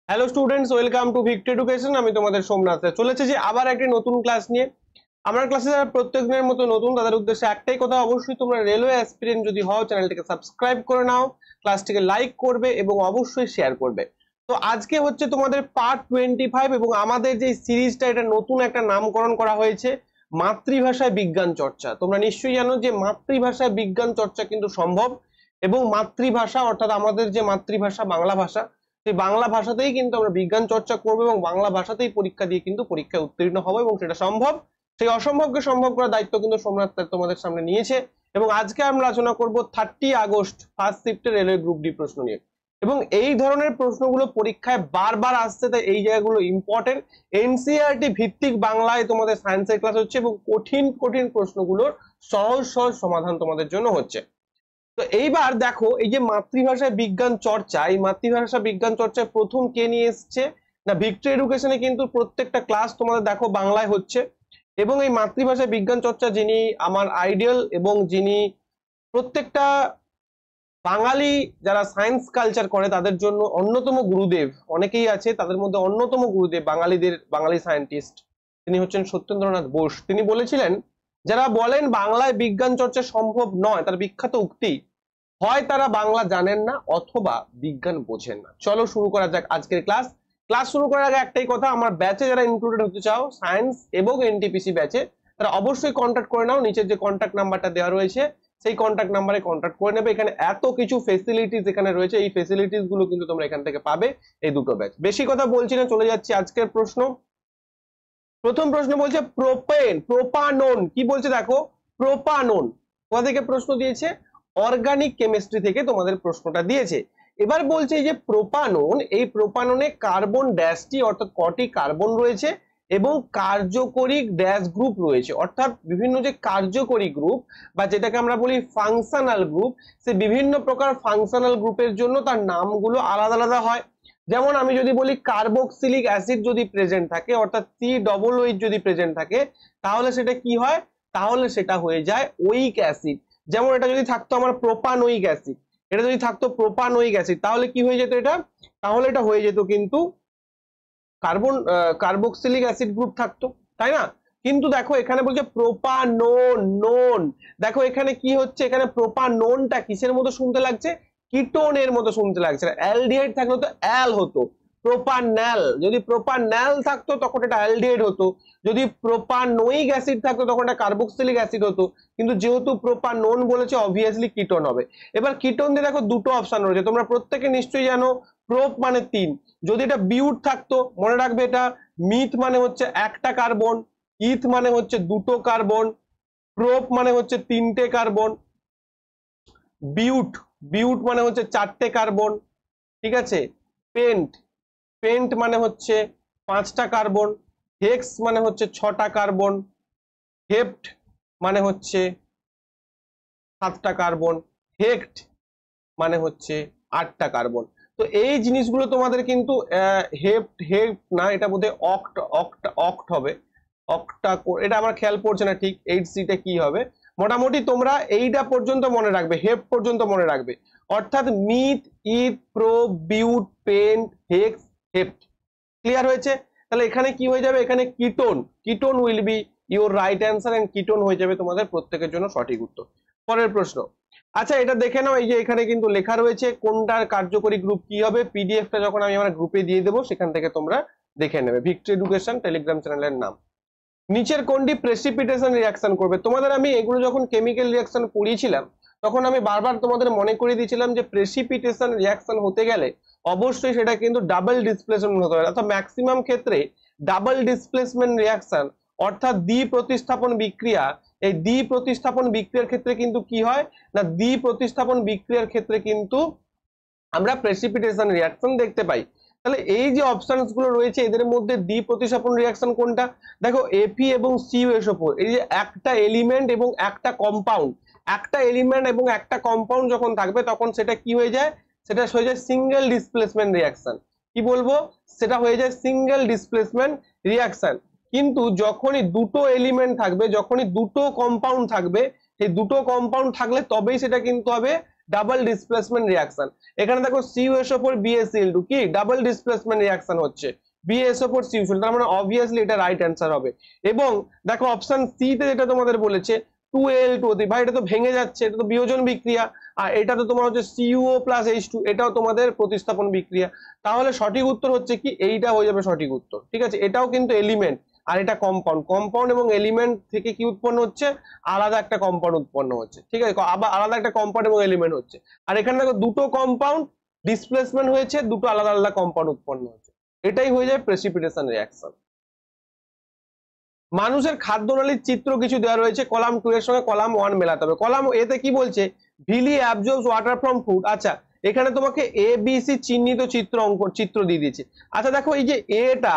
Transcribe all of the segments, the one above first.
Hello students, welcome to victory education. আমি তোমাদের সোমনাথ চলেছে যে আবার একটি নতুন ক্লাস নিয়ে। আমার ক্লাসে যারা প্রত্যেক দিনের মতো নতুন, তাদের উদ্দেশ্যে একটাই কথা, অবশ্যই তোমরা রেলওয়ে অ্যাসপিরেন্ট যদি হও, চ্যানেলটিকে সাবস্ক্রাইব করে নাও, ক্লাসটিকে লাইক করবে এবং অবশ্যই শেয়ার করবে। তো আজকে হচ্ছে তোমাদের পার্ট 25 এবং আমাদের যে সিরিজটা, এটা নতুন একটা নামকরণ করা হয়েছে, মাতৃভাষায় বিজ্ঞান চর্চা। তোমরা নিশ্চয়ই জানো যে মাতৃভাষায় বিজ্ঞান চর্চা কিন্তু সম্ভব, এবং মাতৃভাষা অর্থাৎ আমাদের যে মাতৃভাষা বাংলা ভাষা, সেই বাংলা ভাষাতেই কিন্তু আমরা বিজ্ঞান চর্চা করবো এবং বাংলা ভাষাতেই পরীক্ষা দিয়ে কিন্তু পরীক্ষায় উত্তীর্ণ হবো, এবং সেটা সম্ভব। সেই অসম্ভবকে সম্ভব করার দায়িত্ব কিন্তু সোমনাথ তোমাদের সামনে নিয়েছে। এবং আজকে আমরা আলোচনা করব 30 আগস্ট ফার্স্ট শিফটে রেলওয়ে গ্রুপ ডি প্রশ্ন নিয়ে। এবং এই ধরনের প্রশ্নগুলো পরীক্ষায় বারবার আসছে, তাই এই জায়গাগুলো ইম্পর্টেন্ট। এনসিইআরটি ভিত্তিক বাংলায় তোমাদের সায়েন্সের ক্লাস হচ্ছে এবং কঠিন কঠিন প্রশ্নগুলোর সহজ সহজ সমাধান তোমাদের জন্য হচ্ছে। তো এইবার দেখো, এই যে মাতৃভাষায় বিজ্ঞান চর্চা, এই মাতৃভাষা বিজ্ঞান চর্চায় প্রথম কে নিয়ে এসছে না, ভিক্টরি এডুকেশনে কিন্তু প্রত্যেকটা ক্লাস তোমাদের দেখো বাংলায় হচ্ছে। এবং এই মাতৃভাষায় বিজ্ঞান চর্চা যিনি আমার আইডিয়াল এবং যিনি প্রত্যেকটা বাঙালি যারা সায়েন্স কালচার করে তাদের জন্য অন্যতম গুরুদেব, অনেকেই আছে তাদের মধ্যে অন্যতম গুরুদেব বাঙালিদের, বাঙালি সায়েন্টিস্ট, তিনি হচ্ছেন সত্যেন্দ্রনাথ বোস। তিনি বলেছিলেন, যারা বলেন বাংলায় বিজ্ঞান চর্চা সম্ভব নয়, তার বিখ্যাত উক্তি, হয় তারা বাংলা জানেন না অথবা বিজ্ঞান বোঝেন না। চলো শুরু করা যাক আজকের ক্লাস। ক্লাস শুরু করার আগে একটাই কথা, আমার ব্যাচে যারা ইনক্লুডেড হতে চাও সায়েন্স এবং এনটিপিসি ব্যাচে, তারা অবশ্যই কন্ট্যাক্ট করে নাও। নিচের যে কন্ট্যাক্ট নাম্বারটা দেওয়া রয়েছে সেই কন্ট্যাক্ট নাম্বারে কন্ট্যাক্ট করে নেবে। এখানে এত কিছু ফেসিলিটিস এখানে রয়েছে, এই ফেসিলিটিস গুলো কিন্তু তোমরা এখান থেকে পাবে এই দুটো ব্যাচ। বেশি কথা বলছি না, চলে যাচ্ছি আজকের প্রশ্ন। প্রথম প্রশ্ন বলছে প্রোপেন, প্রোপানন কি বলছে দেখো, প্রোপানন কোথা থেকে প্রশ্ন দিয়েছে, অর্গানিক কেমিস্ট্রি থেকে তোমাদের প্রশ্নটা দিয়েছে। এবার বলছে এই যে প্রোপানন, এই প্রোপাননে কার্বন ড্যাশটি অর্থাৎ কটি কার্বন রয়েছে এবং কার্যকরী ড্যাশ গ্রুপ রয়েছে, অর্থাৎ বিভিন্ন যে কার্যকরী গ্রুপ বা যেটাকে আমরা বলি ফাংশনাল গ্রুপ, সে বিভিন্ন প্রকার ফাংশনাল গ্রুপের জন্য তার নামগুলো আলাদা আলাদা হয়। যেমন আমি যদি বলি কার্বক্সিলিক অ্যাসিড যদি প্রেজেন্ট থাকে অর্থাৎ COOH যদি প্রেজেন্ট থাকে, তাহলে সেটা কি হয়, তাহলে সেটা হয়ে যায় ওইক অ্যাসিড। যেমন এটা যদি থাকতো আমার প্রোপানোইক অ্যাসিড, এটা যদি থাকতো প্রোপানোইক অ্যাসিড, তাহলে কি হয়ে যেত এটা, তাহলে এটা হয়ে যেত কিন্তু কার্বক্সিলিক অ্যাসিড গ্রুপ থাকতো, তাই না? কিন্তু দেখো এখানে বলছে প্রোপানোন, নোন। দেখো এখানে কি হচ্ছে, এখানে প্রোপানোনটা কিসের মতো শুনতে লাগছে, কিটোনের মতো শুনতে লাগছে। অ্যালডিহাইড থাকলে তো অ্যাল হতো, প্রোপানল। যদি প্রোপানল থাকতো তখন এটা অ্যালডিহাইড হতো, যদি প্রোপানোইক অ্যাসিড থাকতো তখন এটা কার্বক্সিলিক অ্যাসিড হতো। কিন্তু যেহেতু প্রোপানোন বলেছে, অবভিয়াসলি কিটোন হবে। এবার কিটোন দিয়ে দেখো দুটো অপশন রয়েছে, তোমরা প্রত্যেকে নিশ্চয়ই জানো। প্রোপ মানে 3, যদি এটা বিউট থাকতো মনে রাখবে এটা মিথ মানে হচ্ছে একটা কার্বন, ইথ মানে হচ্ছে দুটো কার্বন, প্রোপ মানে হচ্ছে 3টে কার্বন, বিউট বিউট মানে হচ্ছে 4টে কার্বন, ঠিক আছে। পেন্ট পেন্ট মানে হচ্ছে 5টা কার্বন, হেক্স মানে হচ্ছে 6টা কার্বন, হেপ্ট মানে হচ্ছে 7টা কার্বন, হেক্ট মানে হচ্ছে 8টা কার্বন। তো এই জিনিসগুলো তোমাদের কিন্তু হেপ্ট হেপ্ট না, এটা বোধহয় অক্ট অক্ট অক্ট হবে, অক্টা, এটা আমার খেয়াল পড়ছে না ঠিক 8C টা কি হবে। মোটামুটি তোমরা এইটা পর্যন্ত মনে রাখবে, হেপ্ট পর্যন্ত মনে রাখবে, অর্থাৎ meth, eth, pro, but, pent, hex, hept. Clear হয়েছে? তাহলে এখানে কি হয়ে যাবে, এখানে ketone, ketone will be your right answer, and ketone হয়ে যাবে তোমাদের প্রত্যেকের জন্য সঠিক উত্তর। পরের প্রশ্ন, আচ্ছা এটা দেখে নাও, এই যে এখানে কিন্তু লেখা রয়েছে কোনটার কার্যকরী গ্রুপ কি হবে। পিডিএফটা যখন আমি আমার গ্রুপে দিয়ে দেবো সেখান থেকে তোমরা দেখে নেবে, ভিক্টরি এডুকেশন টেলিগ্রাম চ্যানেলের নাম। নিচের কোনটি প্রেসিপিটেশন রিঅ্যাকশন করবে। তোমাদের আমি এগুলো যখন কেমিক্যাল রিঅ্যাকশন পড়িয়েছিলাম তখন আমি বারবার তোমাদের মনে করিয়ে দিয়েছিলাম যে প্রেসিপিটেশন রিঅ্যাকশন হতে গেলে অবশ্যই সেটা কিন্তু ডাবল ডিসপ্লেসমেন্ট হতে হবে, অর্থাৎ ম্যাক্সিমাম ক্ষেত্রে ডাবল ডিসপ্লেসমেন্ট রিঅ্যাকশন অর্থাৎ দ্বি প্রতিস্থাপন বিক্রিয়া। এই দ্বি প্রতিস্থাপন বিক্রিয়ার ক্ষেত্রে কিন্তু কি হয় না, দ্বি প্রতিস্থাপন বিক্রিয়ার ক্ষেত্রে কিন্তু আমরা প্রেসিপিটেশন রিঅ্যাকশন দেখতে পাই। তাহলে এই যে অপশনস গুলো রয়েছে এদের মধ্যে দ্বি প্রতিস্থাপন রিঅ্যাকশন কোনটা, দেখো Fe এবং CuSO4, এই যে একটা এলিমেন্ট এবং একটা কম্পাউন্ড, একটা এলিমেন্ট এবং একটা কম্পাউন্ড যখন থাকবে তখন সেটা কি হয়ে যায়, সেটা হয়ে যায় সিঙ্গেল ডিসপ্লেসমেন্ট রিঅ্যাকশন। কি বলবো, সেটা হয়ে যায় সিঙ্গেল ডিসপ্লেসমেন্ট রিঅ্যাকশন। কিন্তু যখনই দুটো এলিমেন্ট থাকবে, যখনই দুটো কম্পাউন্ড থাকবে, সেই দুটো কম্পাউন্ড থাকলে তবেই সেটা কিন্তু হবে ডাবল ডিসপ্লেসমেন্ট রিয়াকশন। এখানে দেখো CuSO4 BaCl2 কি ডাবল ডিসপ্লেসমেন্ট রিয়াকশন হচ্ছে, BaSO4 CuSO, তার মানে অবভিয়াসলি এটা রাইট অ্যান্সার হবে। এবং দেখো অপশন সি তে যেটা তোমাদের বলেছে 2Al2, ভাই এটা তো ভেঙে যাচ্ছে, এটা তো বিয়োজন বিক্রিয়া, আর এটা তো তোমার হচ্ছে CuO প্লাস H2, এটাও তোমাদের প্রতিস্থাপন বিক্রিয়া। তাহলে সঠিক উত্তর হচ্ছে কি এইটা হয়ে যাবে সঠিক উত্তর, ঠিক আছে। এটাও কিন্তু এলিমেন্ট আর এটা কম্পাউন্ড, কম্পাউন্ড এবং এলিমেন্ট থেকে কি উৎপন্ন হচ্ছে, আলাদা একটা কম্পাউন্ড উৎপন্ন হচ্ছে, ঠিক আছে, আবার আলাদা একটা কম্পাউন্ড এবং এলিমেন্ট হচ্ছে। আর এখানে দেখো দুটো কম্পাউন্ড ডিসপ্লেসমেন্ট হয়েছে, দুটো আলাদা আলাদা কম্পাউন্ড উৎপন্ন হচ্ছে, এটাই হয়ে যায় প্রেসিপিটেশন রিঅ্যাকশন। মানুষের খাদ্যনালীর চিত্র কিছু দেওয়া রয়েছে, কলাম 2 এর সঙ্গে কলাম 1 মেলাতে হবে। কলাম এ তে কি বলছে, ভিলি অ্যাবজর্বস ওয়াটার ফ্রম ফুড। আচ্ছা এখানে তোমাকে ABC চিহ্নিত চিত্র দিয়ে দিয়েছে। আচ্ছা দেখো এই যে এটা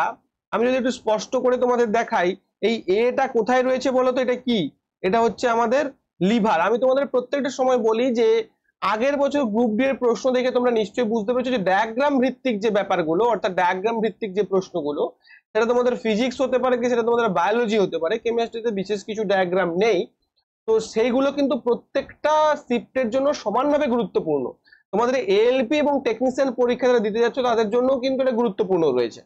আমি যদি একটু স্পষ্ট করে তোমাদের দেখাই, এই এটা কোথায় রয়েছে বলো তো, এটা কি, এটা হচ্ছে আমাদের লিভার। আমি তোমাদের প্রত্যেকটা সময় বলি যে আগের বছর গ্রুপ ডি এর প্রশ্ন দেখে তোমরা নিশ্চয়ই বুঝতে পেরেছো যে ডায়াগ্রাম ভিত্তিক যে ব্যাপারগুলো, অর্থাৎ ডায়াগ্রাম ভিত্তিক যে প্রশ্নগুলো, সেটা তোমাদের ফিজিক্স হতে পারে কি সেটা তোমাদের বায়োলজি হতে পারে, কেমিস্ট্রিতে বিশেষ কিছু ডায়াগ্রাম নেই, তো সেইগুলো কিন্তু প্রত্যেকটা শিফটের জন্য সমানভাবে গুরুত্বপূর্ণ। তোমাদের এএলপি এবং টেকনিশিয়ান পরীক্ষা যারা দিতে যাচ্ছ তাদের জন্য কিন্তু এটা গুরুত্বপূর্ণ রয়েছে।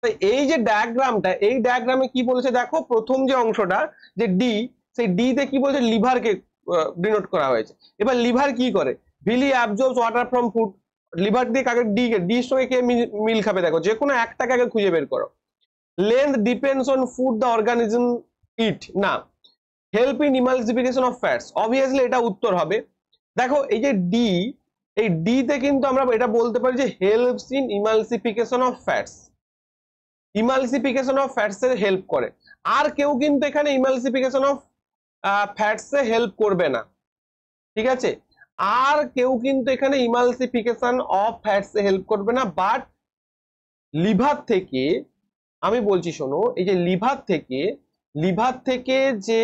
তাই এই যে ডায়াগ্রামটা, এই ডায়াগ্রামে কি বলেছে দেখো, প্রথম যে অংশটা যে ডি, সেই ডি তে কি বলেছে, লিভারকে ডিনোট করা হয়েছে। এবার লিভার কি করে, villi অ্যাবজর্বস water from food, liver দিয়ে কাকে, ডি কে, ডির সঙ্গে কে মিল খাবে দেখো, যে কোনো একটাকে আগে খুঁজে বের করো। Length depends on food the organism eat, না, help in emulsification of fats, obviously এটা উত্তর হবে। দেখো এই যে ডি, এই ডি তে কিন্তু আমরা এটা বলতে পারি যে helps in emulsification of fats, emulsification of fats এর হেল্প করে। আর কেউ কিন্তু এখানে emulsification of fats A help করবে না, ঠিক আছে, আর কেউ কিন্তু এখানে emulsification of fats A help করবে না। বাট লিভার থেকে আমি বলছি শোনো, এই যে লিভার থেকে যে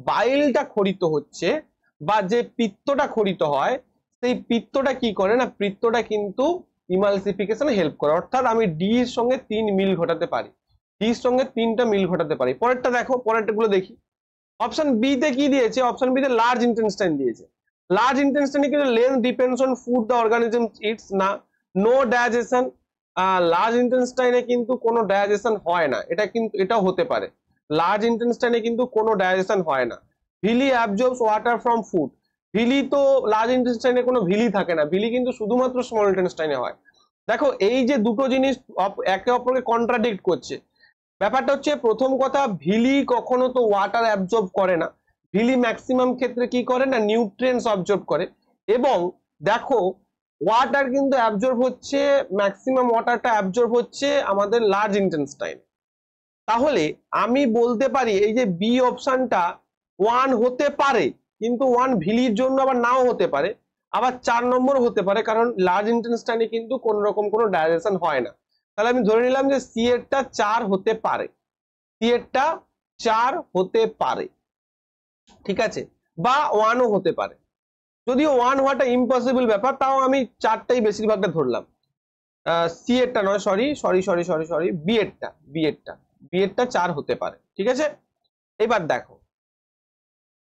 বাইলটা খরিত হচ্ছে বা যে পিত্তটা খরিত হয়, সেই পিত্তটা কি করে না, পিত্তটা কিন্তু ইমালসিফিকেশনে হেল্প করে। অর্থাৎ আমি ডি এর সঙ্গে 3 মিল ঘটাতে পারি, ডি এর সঙ্গে 3টা মিল ঘটাতে পারি। পরেরটা দেখো, পরেরটা গুলো দেখি। অপশন বি তে কি দিয়েছে, অপশন বি তে লার্জ ইন্টেস্টাইন দিয়েছে। লার্জ ইন্টেস্টাইনে কিন্তু length depends on food the organism it's, না, নো ডাইজেশন, লার্জ ইন্টেস্টাইনে কিন্তু কোনো ডাইজেশন হয় না, এটা কিন্তু এটাও হতে পারে, লার্জ ইন্টেস্টাইনে কিন্তু কোনো ডাইজেশন হয় না। Villi অ্যাবজর্বস water from food, villi তো লার্জ ইন্টেস্টাইনে কোনো ভিলি থাকে না, ভিলি কিন্তু শুধুমাত্র স্মল ইন্টেস্টাইনে হয়। দেখো এই যে দুটো জিনিস একে অপরকে কন্ট্রাডিক্ট করছে। ব্যাপারটা হচ্ছে, প্রথম কথা, ভিলি কখনো তো ওয়াটার অ্যাবজর্ব করে না, ভিলি ম্যাক্সিমাম ক্ষেত্রে কি করে না, নিউট্রিয়েন্টস অবজর্ব করে। এবং দেখো ওয়াটার কিন্তু অ্যাবজর্ব হচ্ছে, ম্যাক্সিমাম ওয়াটারটা অ্যাবজর্ব হচ্ছে আমাদের লার্জ ইন্টেস্টাইন। তাহলে আমি বলতে পারি এই যে বি অপশনটা 1 হতে পারে, কিন্তু 1 ভিলির জন্য আবার নাও হতে পারে, আবার 4 নম্বর হতে পারে, কারণ লার্জ ইন্টেস্টাইনে কিন্তু কোন রকম কোনো ডাইজেশন হয় না। তাহলে আমি ধরে নিলাম যে সি এরটা 4 হতে পারে, সি এরটা 4 হতে পারে, ঠিক আছে, বা 1ও হতে পারে। যদিও 1 হওয়াটা ইম্পসিবল ব্যাপার, তাও আমি 4টাই বেশিরভাগটা ধরলাম। সি এরটা নয়, সরি বি এরটা 4 হতে পারে, ঠিক আছে। এবার দেখো,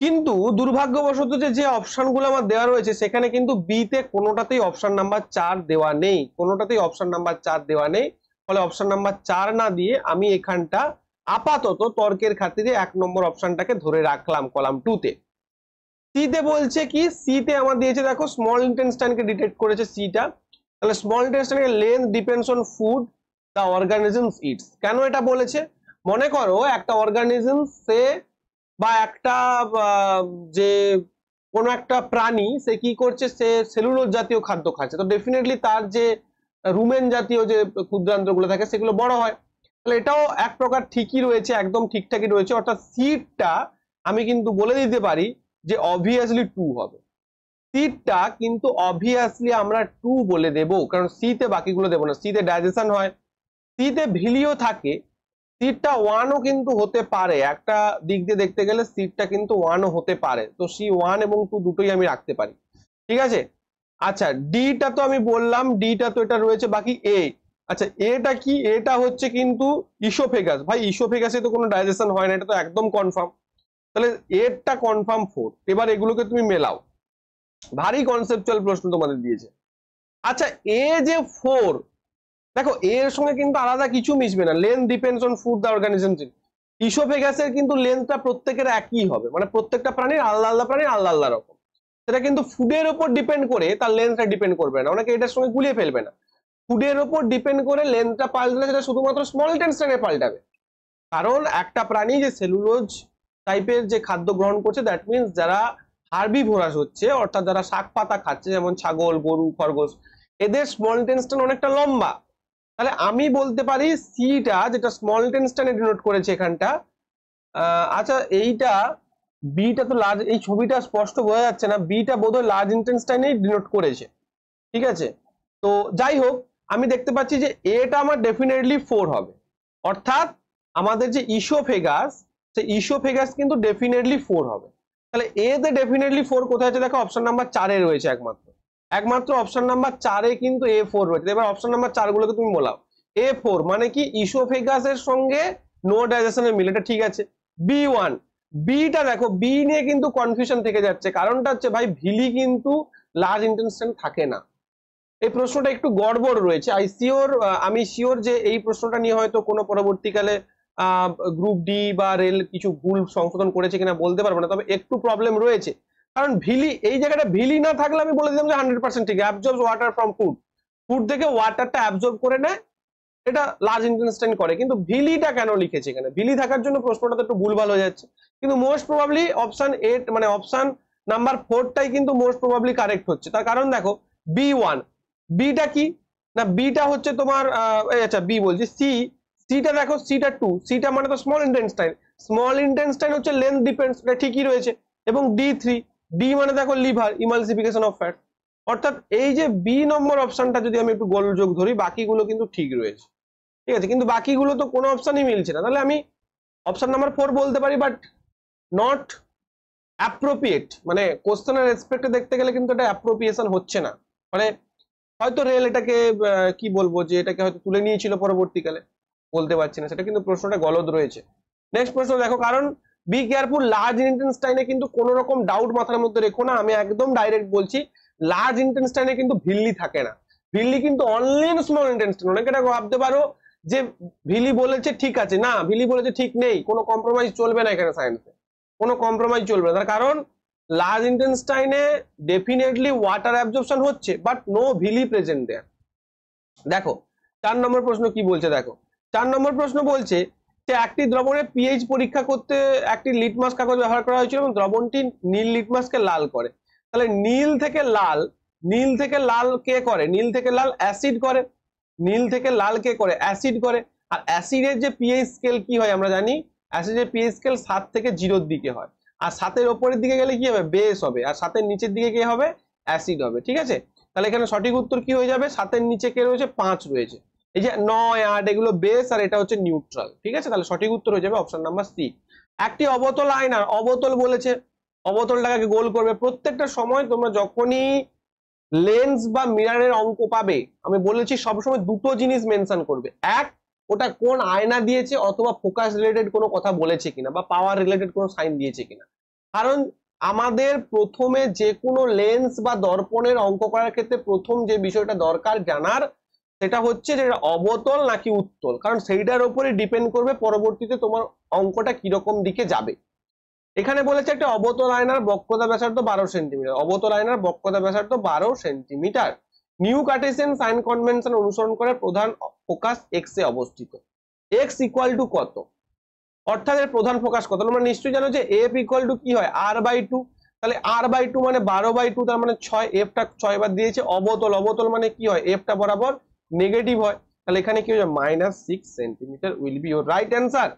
কিন্তু দুর্ভাগ্যবশত যে অপশনগুলো আমার দেওয়া রয়েছে সেখানে কিন্তু বি তে কোনোটাতেই অপশন নাম্বার 4 দেওয়া নেই, কোনোটাতেই অপশন নাম্বার 4 দেওয়া নেই। ফলে অপশন নাম্বার 4 না দিয়ে আমি এখানটা আপাতত তর্কের খাতিরে 1 নম্বর অপশনটাকে ধরে রাখলাম কলাম 2 তে। সি তে বলছে কি, সি তে আমার দিয়েছে দেখো স্মল ইন্টেস্টাইনকে ডিটেক্ট করেছে সিটা। তাহলে স্মল ইন্টেস্টাইনের length depends on food the organisms eats. কেন এটা বলেছে, মনে করো একটা অর্গানিজম সে বা একটা যে কোনো একটা প্রাণী সে কি করছে, সে সেলুলোজ জাতীয় খাদ্য খাচ্ছে, তো ডেফিনেটলি তার যে রুমেন জাতীয় যে ক্ষুদ্রান্ত্রগুলো থাকে সেগুলো বড় হয়। তাহলে এটাও এক প্রকার ঠিকই রয়েছে, একদম ঠিকঠাকই রয়েছে। অর্থাৎ সিটটা আমি কিন্তু বলে দিতে পারি যে অবভিয়াসলি 2 হবে, সিটটা কিন্তু অবভিয়াসলি আমরা 2 বলে দেব, কারণ সিতে বাকিগুলো দেবো না। সিতে ডাইজেশন হয়, সিতে ভিলিও থাকে, সিটটা 1ও কিন্তু হতে পারে, একটা দিক দিয়ে দেখতে গেলে সিটটা কিন্তু 1ও হতে পারে। তো সি 1 এবং 2 দুটোই আমি রাখতে পারি, ঠিক আছে। আচ্ছা ডিটা তো আমি বললাম, ডিটা তো এটা রয়েছে, বাকি এ। আচ্ছা এটা কি, এটা হচ্ছে কিন্তু ইসোফেগাস। ভাই ইসোফেগাসে তো কোনো ডাইজেশন হয় না, এটা তো একদম কনফার্ম। তাহলে এরটা কনফার্ম 4। এবার এগুলোকে তুমি মেলাও, ভারী কনসেপচুয়াল প্রশ্ন তোমাদের দিয়েছে। আচ্ছা, এ যে 4, দেখো এর সঙ্গে কিন্তু আলাদা কিছু মিশবে না। Length depends on food the organism. ইসোফেগাসের কিন্তু লেন্থটা প্রত্যেকের একই হবে, মানে প্রত্যেকটা প্রাণীর আলাদা আলাদা প্রাণীর আলাদা আলাদা রকম। সেটা কিন্তু ফুডের উপর ডিপেন্ড করে তার লেন্থটা ডিপেন্ড করবে না। অনেকে এটার সঙ্গে গুলিয়ে ফেলবে না। ফুডের উপর ডিপেন্ড করে লেন্থটা পাল্টালে সেটা শুধুমাত্র স্মল ইন্টেস্টাইনে পাল্টাবে। কারণ একটা প্রাণী যে সেলুলোজ টাইপের যে খাদ্য গ্রহণ করছে, দ্যাট মিনস যারা হার্বিভোরাস হচ্ছে, অর্থাৎ যারা শাক পাতা খাচ্ছে, যেমন ছাগল, গরু, খরগোশ, এদের স্মল ইন্টেস্টাইন অনেকটা লম্বা। তাহলে আমি বলতে পারি সিটা, যেটা স্মল ইন্টেস্টাইনে ডিনোট করেছে এখানটা। আচ্ছা, এইটা বিটা তো লার্জ, এই ছবিটা স্পষ্ট বোঝা যাচ্ছে না, বিটা বোধহয় লার্জ ইন্টেস্টাইনেই ডিনোট করেছে। ঠিক আছে, তো যাই হোক, আমি দেখতে পাচ্ছি যে এটা আমার ডেফিনেটলি 4 হবে। অর্থাৎ আমাদের যে ইসোফেগাস, সেই ইসোফেগাস কিন্তু ডেফিনেটলি 4 হবে। তাহলে এ তে ডেফিনেটলি 4 কোথায় আছে দেখো, অপশন নাম্বার 4 এ রয়েছে। একমাত্র অপশন নাম্বার 4 এ কিন্তু A4 রয়েছে। এবার অপশন নাম্বার 4 গুলোকে তুমি বলাও। A4 মানে কি, ইসোফেগাসের সঙ্গে নো ডাইজেশনের মিল, এটা ঠিক আছে। B1, বিটা দেখো, বি নিয়ে কিন্তু কনফিউশন থেকে যাচ্ছে। কারণটা হচ্ছে ভাই, ভিলি কিন্তু লার্জ ইন্টেস্টাইন থাকে না। এই প্রশ্নটা একটু গড়বড় রয়েছে। আমি শিওর যে এই প্রশ্নটা নিয়ে হয়তো কোনো পরবর্তীকালে গ্রুপ ডি বা রেল কিছু ভুল সংশোধন করেছে কিনা বলতে পারবো না, তবে একটু প্রবলেম রয়েছে। কারণ ভিলি, এই জায়গাটা ভিলি না থাকলে আমি বলে দিলাম যে 100% ঠিক, অ্যাবজর্ব ওয়াটার ফ্রম ফুড থেকে ওয়াটারটা অ্যাবজর্ব করে নেয়, এটা লার্জ ইন্টেস্টাইন করে। কিন্তু ভিলিটা কেন লিখেছে এখানে? ভিলি থাকার জন্য প্রশ্নটা তো একটু ভুলভাল হয়ে যাচ্ছে। কিন্তু মোস্ট প্রবাবলি অপশন 8 মানে অপশন নাম্বার 4টাই কিন্তু মোস্ট প্রবাবলি কারেক্ট হচ্ছে। তার কারণ দেখো, B1, বিটা কি না, বিটা হচ্ছে তোমার আচ্ছা বি বলছি, সিটা দেখো, সিটা 2, সিটা মানে তো স্মল ইন্টেস্টাইন হচ্ছে লেন্থ ডিপেন্ডস, এটা ঠিকই রয়েছে। এবং D3, ডি মানে দেখো লিভার, ইমালসিফিকেশন অফ ফ্যাট। অর্থাৎ এই যে বি নম্বর অপশনটা যদি আমি একটু গোলযোগ ধরি, বাকিগুলো কিন্তু ঠিক রয়েছে। ঠিক আছে, কিন্তু বাকিগুলো তো কোনো অপশনই মিলছে না। তাহলে আমি অপশন নাম্বার 4 বলতে পারি, বাট নট অ্যাপ্রোপ্রিয়েট। মানে কোশ্চেনের রেসপেক্টে দেখতে গেলে কিন্তু এটা অ্যাপ্রোপ্রিয়েশন হচ্ছে না। মানে হয়তো রেল এটাকে কি বলবো, যে এটাকে হয়তো তুলে নিয়েছিল পরবর্তীকালে, বলতে পারছি না সেটা, কিন্তু প্রশ্নটা গলদ রয়েছে। নেক্সট প্রশ্ন দেখো, কারণ বি কেয়ারফুল, লার্জ ইন্টেস্টাইনে কিন্তু কোনো রকম ডাউট মাথার মধ্যে রেখো না, আমি একদম ডাইরেক্ট বলছি, লার্জ ইন্টেস্টাইনে কিন্তু ভিল্লি থাকে না। ভিল্লি কিন্তু অনলি স্মল ইন্টেস্টাইন। অনেকে এটা ভাবতে পারো যে ভিলি বলেছে ঠিক আছে, না, ভিলি বলেছে ঠিক নেই, কোনো কম্প্রোমাইজ চলবে না এখানে, সায়েন্সে কোনো কম্প্রোমাইজ চলবে না। তার কারণ লার্জ ইন্টেস্টাইনে ডেফিনেটলি ওয়াটার অ্যাবজর্পশন হচ্ছে, বাট নো ভিলি প্রেজেন্ট দেয়ার। দেখো 4 নম্বর প্রশ্ন কি বলছে, দেখো 4 নম্বর প্রশ্ন বলছে যে একটি দ্রবণের পিএইচ পরীক্ষা করতে একটি লিটমাস কাগজ ব্যবহার করা হয়েছিল এবং দ্রবণটি নীল লিটমাসকে লাল করে। তাহলে নীল থেকে লাল কে করে? নীল থেকে লাল অ্যাসিড করে। নীল থেকে লাল কে করে? অ্যাসিড করে। আর অ্যাসিডের যে পিএইচ স্কেল কি হয় আমরা জানি, অ্যাসিডের পিএইচ স্কেল 7 থেকে 0 দিকে হয়। আর 7-এর উপরের দিকে গেলে কি হবে? বেস হবে। আর 7-এর নিচের দিকে কি হবে? অ্যাসিড হবে। ঠিক আছে, তাহলে এখানে সঠিক উত্তর কি হয়ে যাবে? 7-এর নিচে কে রয়েছে? 5 রয়েছে। এই যে 9, 8 এগুলো বেস, আর এটা হচ্ছে নিউট্রাল। ঠিক আছে, তাহলে সঠিক উত্তর হয়ে যাবে অপশন নাম্বার সি। একটি অবতল আয়নার, অবতল বলেছে, অবতলটাকে গোল করবে। প্রত্যেকটা সময় তোমরা যখনই লেন্স বা মিররের অঙ্ক পাবে, আমি বলেছি সবসময় দুটো জিনিস মেনশন করবে। এক, ওটা কোন আয়না দিয়েছে, অথবা ফোকাস রিলেটেড কোনো কথা বলেছে কিনা, বা পাওয়ার রিলেটেড কোনো সাইন দিয়েছে কিনা। কারণ আমাদের প্রথমে যে কোনো লেন্স বা দর্পণের অঙ্ক করার ক্ষেত্রে প্রথম যে বিষয়টা দরকার জানার, সেটা হচ্ছে যে অবতল নাকি উত্তল। কারণ সেইটার উপরে ডিপেন্ড করবে পরবর্তীতে তোমার অঙ্কটা কিরকম দিকে যাবে। এখানে বলেছে একটা অবতল আয়নার বক্রতা ব্যাসার্ধ 12 সেন্টিমিটার। অবতল আয়নার বক্রতা ব্যাসার্ধ 12 centimetre. New cartesian sign convention অনুসরণ করে প্রধান ফোকাস এক্স এ অবস্থিত। এক্স ইকুয়াল টু কত? অর্থাৎ এর প্রধান ফোকাস কত? তোমরা নিশ্চয়ই জানো যে এফ ইকুয়াল টু কি হয়? r/2। তাহলে r/2 মানে 12/2, তার মানে 6। এফটা 6 বার দিয়েছে। অবতল মানে কি হয়? এফটা বরাবর নেগেটিভ হয়। তাহলে এখানে কি হয়ে যাবে? -6 centimetre will be your right answer.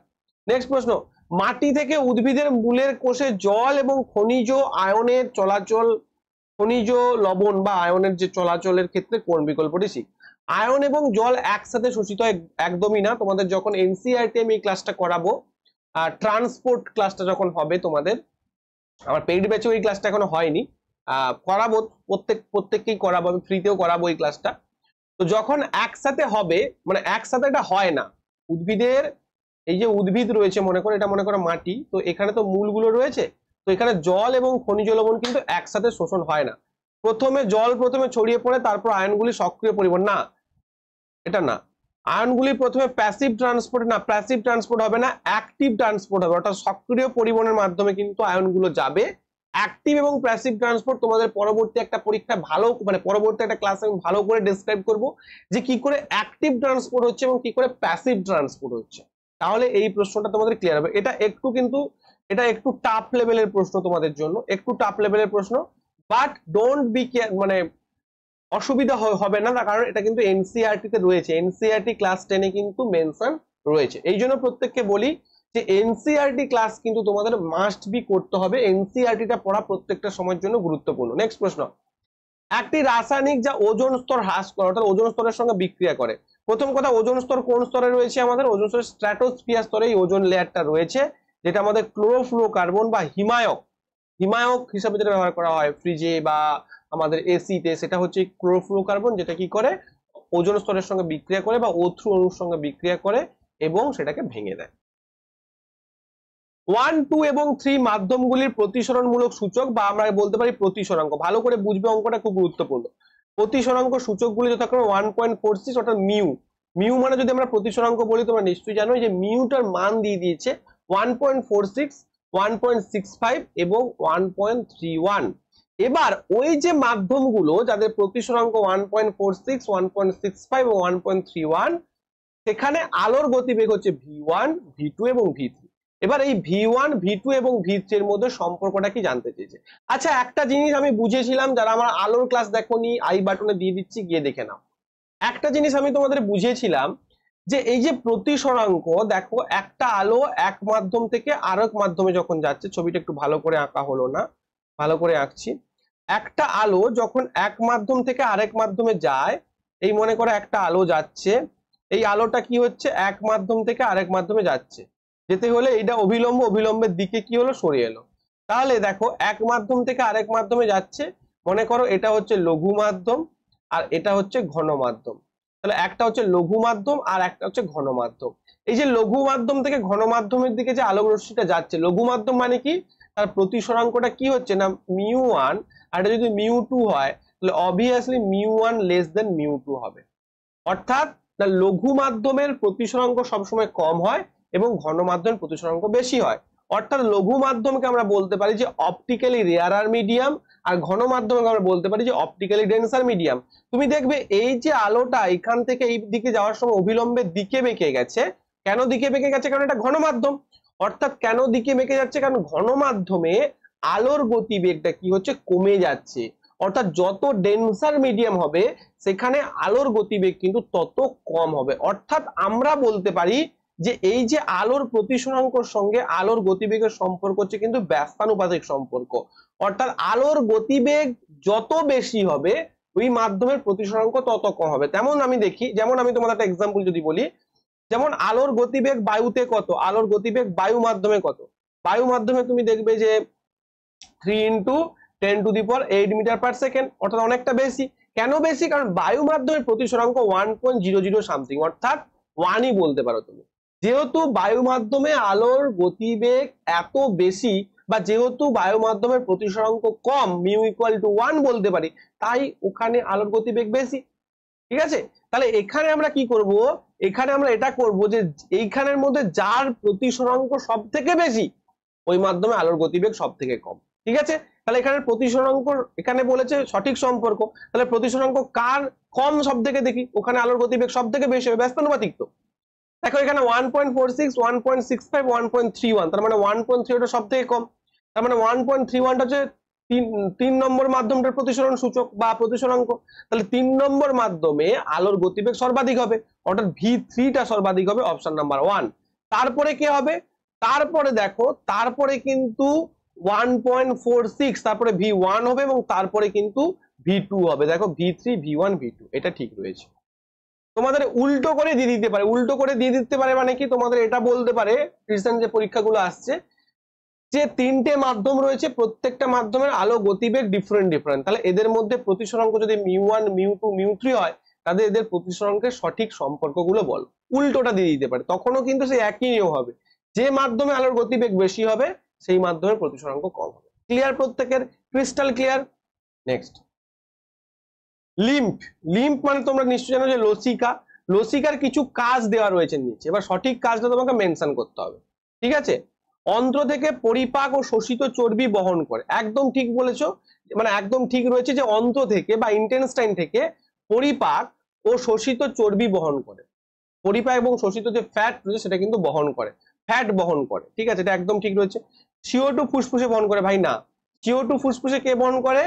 Next প্রশ্ন, মাটি থেকে উদ্ভিদের মূলের কোষে জল এবং খনিজ আয়নের চলাচল, খনিজ লবণ বা আয়নের যে চলাচলের ক্ষেত্রে কোন বিকল্পটি ঠিক? আয়ন এবং জল একসাথে শোষিত হয় একদমই না। তোমাদের যখন এনসিইআরটি আমি এই ক্লাসটা করাবো, ট্রান্সপোর্ট ক্লাসটা যখন হবে তোমাদের, আমার পেইড ব্যাচে ওই ক্লাসটা এখনো হয়নি, করাবো, প্রত্যেককেই করাবো, আমি ফ্রিতেও করাবো এই ক্লাসটা। তো যখন একসাথে হবে, মানে একসাথে এটা হয় না। উদ্ভিদের, এই যে উদ্ভিদ রয়েছে, মনে করো এটা মনে করো মাটি, তো এখানে তো মূলগুলো রয়েছে, তো এখানে জল এবং খনিজ লবণ কিন্তু একসাথে শোষণ হয় না। প্রথমে ছড়িয়ে পড়ে তারপর আয়নগুলি সক্রিয় পরিবহন, না এটা না। আয়নগুলি প্রথমে প্যাসিভ ট্রান্সপোর্ট, না প্যাসিভ ট্রান্সপোর্ট হবে না, অ্যাক্টিভ ট্রান্সপোর্ট হবে, অর্থাৎ সক্রিয় পরিবহনের মাধ্যমে কিন্তু আয়নগুলো যাবে। অ্যাক্টিভ এবং প্যাসিভ ট্রান্সপোর্ট তোমাদের পরবর্তী একটা পরীক্ষা ভালো মানে পরবর্তী একটা ক্লাসে আমি ভালো করে ডেসক্রাইব করব যে কি করে অ্যাক্টিভ ট্রান্সপোর্ট হচ্ছে এবং কি করে প্যাসিভ ট্রান্সপোর্ট হচ্ছে। তাহলে এই প্রশ্নটা তোমাদের ক্লিয়ার হবে। এটা একটু টাফ লেভেলের প্রশ্ন তোমাদের জন্য, একটু টাফ লেভেলের প্রশ্ন, বাট ডোন্ট বি মানে অসুবিধা হবে না, তার কারণ এটা কিন্তু এনসিইআরটি তে রয়েছে, এনসিইআরটি ক্লাস 10 এ কিন্তু মেনশন রয়েছে। এই জন্য প্রত্যেককে বলি যে এনসিইআরটি ক্লাস কিন্তু তোমাদের মাস্ট বি করতে হবে, এনসিইআরটিটা পড়া প্রত্যেকটা সময়ের জন্য গুরুত্বপূর্ণ। নেক্সট প্রশ্ন, একটি রাসায়নিক যা ওজোন স্তর হ্রাস করে অর্থাৎ ওজোন স্তরের সঙ্গে বিক্রিয়া করে। প্রথম কথা, ওজোন স্তর কোন স্তরে রয়েছে? আমাদের ওজোন স্তর স্ট্র্যাটোস্ফিয়ার স্তরে এই ওজোন লেয়ারটা রয়েছে, যেটা আমাদের ক্লোরোফ্লোরোকার্বন বা হিমায়ক হিসাবে যেটা ব্যবহার করা হয় ফ্রিজে বা আমাদের এসিতে, সেটা হচ্ছে ক্লোরোফ্লোরোকার্বন, যেটা কি করে ওজোন স্তরের সঙ্গে বিক্রিয়া করে বা O3 অণুর সঙ্গে বিক্রিয়া করে এবং সেটাকে ভেঙে দেয়। 1, 2 এবং 3 মাধ্যমগুলির প্রতিসরণমূলক সূচক বা আমরা বলতে পারি প্রতিসরাঙ্ক। ভালো করে বুঝবে, অঙ্কটা খুব গুরুত্বপূর্ণ। প্রতিসরাঙ্ক সূচকগুলি যথাক্রমে 1.46 অর্থাৎ মিউ মানে যদি আমরা প্রতিসরাঙ্ক বলি তোমরা নিশ্চয়ই জানো যে মিউটার মান দিয়ে দিয়েছে 1.46, 1.65 এবং 1.31। এবার ওই যে মাধ্যমগুলো যাদের প্রতিসরাঙ্ক 1.46, 1.65 এবং 1.31, সেখানে আলোর গতিবেগ হচ্ছে v1, v2 এবং v3। এবার এই v1, v2 এবং v3 এর মধ্যে সম্পর্কটা কি জানতে চেয়েছে। আচ্ছা, একটা জিনিস আমি বুঝেছিলাম, যারা আমার আলোর ক্লাস দেখোনি আই বাটনে দিয়ে দিচ্ছি, গিয়ে দেখে নাও। একটা জিনিস আমি তোমাদের বুঝিয়েছিলাম যে এই যে প্রতিসরাঙ্ক, দেখো একটা আলো এক মাধ্যম থেকে আরেক মাধ্যমে যখন যাচ্ছে, ছবিটা একটু ভালো করে আঁকা হলো না, ভালো করে আঁকছি। একটা আলো যখন এক মাধ্যম থেকে আরেক মাধ্যমে যায়, এই মনে করো একটা আলো যাচ্ছে, এই আলোটা কি হচ্ছে এক মাধ্যম থেকে আরেক মাধ্যমে যাচ্ছে, যেতে হলে এটা অভিলম্বের দিকে কি হলো, সরে এলো। তাহলে দেখো এক মাধ্যম থেকে আরেক মাধ্যমে যাচ্ছে, মনে করো এটা হচ্ছে লঘু মাধ্যম আর এটা হচ্ছে ঘন মাধ্যম। তাহলে একটা হচ্ছে লঘু মাধ্যম আর একটা হচ্ছে ঘন মাধ্যম। এই যে লঘু মাধ্যম থেকে ঘন মাধ্যমের দিকে যে আলোক রশ্মিটা যাচ্ছে, লঘু মাধ্যম মানে কি, তার প্রতিসরাঙ্কটা কি হচ্ছে না μ1, আর এটা যদি μ2 হয় তাহলে অবভিয়াসলি μ1 লেস দেন μ2 হবে। অর্থাৎ লঘু মাধ্যমের প্রতিসরাঙ্ক সবসময় কম হয় এবং ঘন মাধ্যমের প্রতিসরাঙ্ক বেশি হয়। অর্থাৎ লঘু মাধ্যমকে আমরা বলতে পারি যে অপটিক্যালি রেয়ারার মিডিয়াম, আর ঘন মাধ্যমকে আমরা বলতে পারি যে অপটিক্যালি ডেন্সার মিডিয়াম। তুমি দেখবে এই যে আলোটা এখান থেকে এই দিকে যাওয়ার সময় অভিলম্বের দিকে বেঁকে গেছে, কেন দিকে বেঁকে গেছে, কারণ এটা ঘন মাধ্যম। অর্থাৎ কেন দিকে বেঁকে যাচ্ছে, কারণ ঘন মাধ্যমে আলোর গতিবেগটা কি হচ্ছে, কমে যাচ্ছে। অর্থাৎ যত ডেন্সার মিডিয়াম হবে সেখানে আলোর গতিবেগ কিন্তু তত কম হবে। অর্থাৎ আমরা বলতে পারি যে এই যে আলোর প্রতিসরাঙ্কর সঙ্গে আলোর গতিবেগের সম্পর্ক হচ্ছে কিন্তু ব্যস্তানুপাতিক সম্পর্ক। অর্থাৎ আলোর গতিবেগ যত বেশি হবে ওই মাধ্যমের প্রতিসরাঙ্ক তত কম হবে। তেমন আমি দেখি, যেমন আমি তোমাদের একটা এক্সাম্পল যদি বলি, যেমন আলোর গতিবেগ বায়ুতে কত, আলোর গতিবেগ বায়ু মাধ্যমে কত, বায়ু মাধ্যমে তুমি দেখবে যে 3 × 10⁸ মিটার পার সেকেন্ড, অর্থাৎ অনেকটা বেশি। কেন বেশি, কারণ বায়ু মাধ্যমের প্রতিসরাঙ্ক 1.00 সামথিং, অর্থাৎ 1ই বলতে পারো তুমি। যেহেতু বায়ু মাধ্যমে আলোর গতিবেগ এত বেশি বা যেহেতু বায়ু মাধ্যমের প্রতিসরাঙ্ক কম, μ=1 বলতে পারি, তাই ওখানে আলোর গতিবেগ বেশি। ঠিক আছে, তাহলে এখানে আমরা কি করব, এখানে আমরা এটা করব যে এইখানের মধ্যে যার প্রতিসরাঙ্ক সব থেকে বেশি ওই মাধ্যমে আলোর গতিবেগ সব থেকে কম। ঠিক আছে, তাহলে এখানে প্রতিসরাঙ্ক এখানে বলেছে সঠিক সম্পর্ক, তাহলে প্রতিসরাঙ্ক কার কম সব থেকে দেখি, ওখানে আলোর গতিবেগ সব থেকে বেশি হবে, ব্যস্তানুপাতিক তো। দেখো এখানে 1.46, 1.65, 1.31, তার মানে 1.3 সব থেকে কম, তার মানে 1.31টা হচ্ছে 3 নম্বর মাধ্যমটার প্রতিসরণ সূচক বা প্রতিসরাঙ্ক। তাহলে 3 নম্বর মাধ্যমে আলোর গতিবেগ সর্বাধিক হবে, অর্থাৎ v3টা সর্বাধিক হবে, অপশন নাম্বার 1। তারপরে কি হবে, তারপরে দেখো তারপরে কিন্তু 1.46, তারপরে v1 হবে এবং তারপরে কিন্তু v2 হবে। দেখো v3, v1, v2 এটা ঠিক রয়েছে। তোমাদের উল্টো করে দিয়ে দিতে পারে, উল্টো করে দিয়ে দিতে পারে মানে কি, তোমাদের এটা বলতে পারে রিসেন্ট যে পরীক্ষাগুলো আসছে যে 3টে মাধ্যম রয়েছে, প্রত্যেকটা মাধ্যমের আলো গতিবেগ ডিফারেন্ট, তাহলে এদের মধ্যে প্রতিসরাঙ্ক যদি μ1, μ2, μ3 হয় তাদের এদের প্রতিসরাঙ্কের সঠিক সম্পর্কগুলো বল। উল্টোটা দিয়ে দিতে পারে, তখনও কিন্তু সেই একই নিয়ম হবে, যে মাধ্যমে আলোর গতিবেগ বেশি হবে সেই মাধ্যমের প্রতিসরাঙ্ক কম হবে। ক্লিয়ার, প্রত্যেকের crystal clear. Next, lymph, lymph মানে তোমরা নিশ্চয়ই জানো যে লসিকা, লসিকার কিছু কাজ দেওয়া রয়েছে নিচে, এবার সঠিক কাজটা তোমাকে মেনশন করতে হবে, ঠিক আছে। অন্ত্র থেকে পরিপাক ও শোষিত চর্বি বহন করে, একদম ঠিক বলেছো, মানে একদম ঠিক রয়েছে যে অন্ত্র থেকে বা ইন্টেস্টাইন থেকে পরিপাক ও শোষিত চর্বি বহন করে, পরিপাক এবং শোষিত যে ফ্যাট রয়েছে সেটা কিন্তু বহন করে, ফ্যাট বহন করে, ঠিক আছে, এটা একদম ঠিক রয়েছে। CO2 ফুসফুসে বহন করে, ভাই না, CO2 ফুসফুসে কে বহন করে,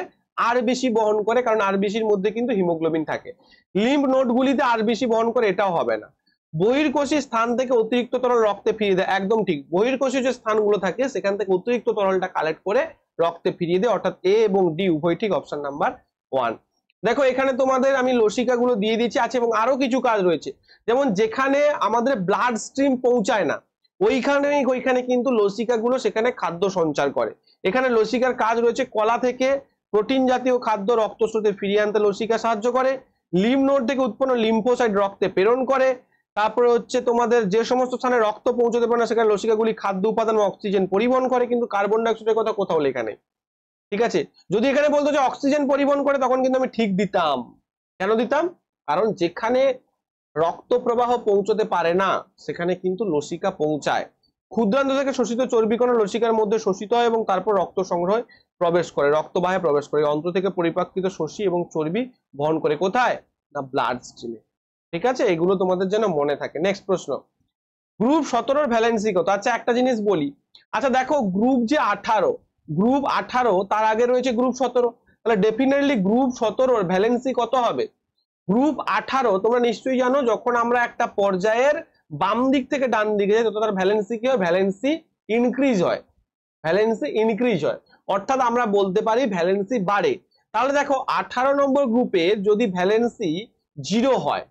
আরবিসি বহন করে, কারণ আরবিসির মধ্যে কিন্তু হিমোগ্লোবিন থাকে। লিম্ফ নোডগুলিতে আরবিসি বহন করে, এটাও হবে না। বহির্কোষী স্থান থেকে অতিরিক্ত তরল রক্তে ফিরিয়ে দেয়, একদম ঠিক, বহির্কোষী যে স্থানগুলো থাকে সেখান থেকে অতিরিক্ত তরলটা কালেক্ট করে রক্তে ফিরিয়ে দেয়, অর্থাৎ এ এবং ডি উভয় ঠিক, অপশন নাম্বার 1। দেখো এখানে তোমাদের আমি লসিকা গুলো দিয়ে দিচ্ছি আছে, এবং আরো কিছু কাজ রয়েছে, যেমন যেখানে আমাদের ব্লাড স্ট্রিম পৌঁছায় না ওইখানে কিন্তু লসিকা গুলো সেখানে খাদ্য সঞ্চার করে। এখানে লসিকার কাজ রয়েছে, কলা থেকে প্রোটিন জাতীয় খাদ্য রক্তস্রোতে ফিরিয়ে আনতে লসিকা সাহায্য করে, লিম্ফ নোড থেকে উৎপন্ন লিম্ফোসাইট রক্তে প্রেরণ করে, তারপরে হচ্ছে তোমাদের যে সমস্ত স্থানে রক্ত পৌঁছতে পারে না সেখানে লসিকাগুলি খাদ্য উপাদান ও অক্সিজেন পরিবহন করে, কিন্তু কার্বন ডাইঅক্সাইডের কথা কোথাও লেখা নেই, ঠিক আছে। যদি এখানে বলতো যে অক্সিজেন পরিবহন করে তখন কিন্তু আমি ঠিক দিতাম, কেন দিতাম, কারণ যেখানে রক্ত প্রবাহ পৌঁছতে পারে না সেখানে কিন্তু লসিকা পৌঁছায়। ক্ষুদ্রান্ত থেকে শোষিত চর্বিকণা লসিকার মধ্যে শোষিত হয় এবং তারপর রক্ত সংগ্রহে প্রবেশ করে, রক্তবাহে প্রবেশ করে, অন্ত্র থেকে পরিপাকৃত শোষী এবং চর্বি বহন করে কোথায়, না ব্লাড স্ট্রিমে, ঠিক আছে। এগুলো তোমাদের যেন মনে থাকে। নেক্সট প্রশ্ন, গ্রুপ 17 ভ্যালেন্সি কত? আচ্ছা একটা জিনিস বলি, আচ্ছা দেখো গ্রুপ যে 18, গ্রুপ 18 তার আগে রয়েছে গ্রুপ 17, তাহলে ডেফিনেটলি গ্রুপ 17 ভ্যালেন্সি কত হবে? গ্রুপ 18 তোমরা নিশ্চয়ই জানো যখন আমরা একটা পর্যায়ের বাম দিক থেকে ডান দিকে যাই তত তার ভ্যালেন্সি কি হয়, ভ্যালেন্সি ইনক্রিজ হয়, ভ্যালেন্সি ইনক্রিজ হয়, অর্থাৎ আমরা বলতে পারি ভ্যালেন্সি বাড়ে। তাহলে দেখো 18 নম্বর গ্রুপের যদি ভ্যালেন্সি 0 হয়,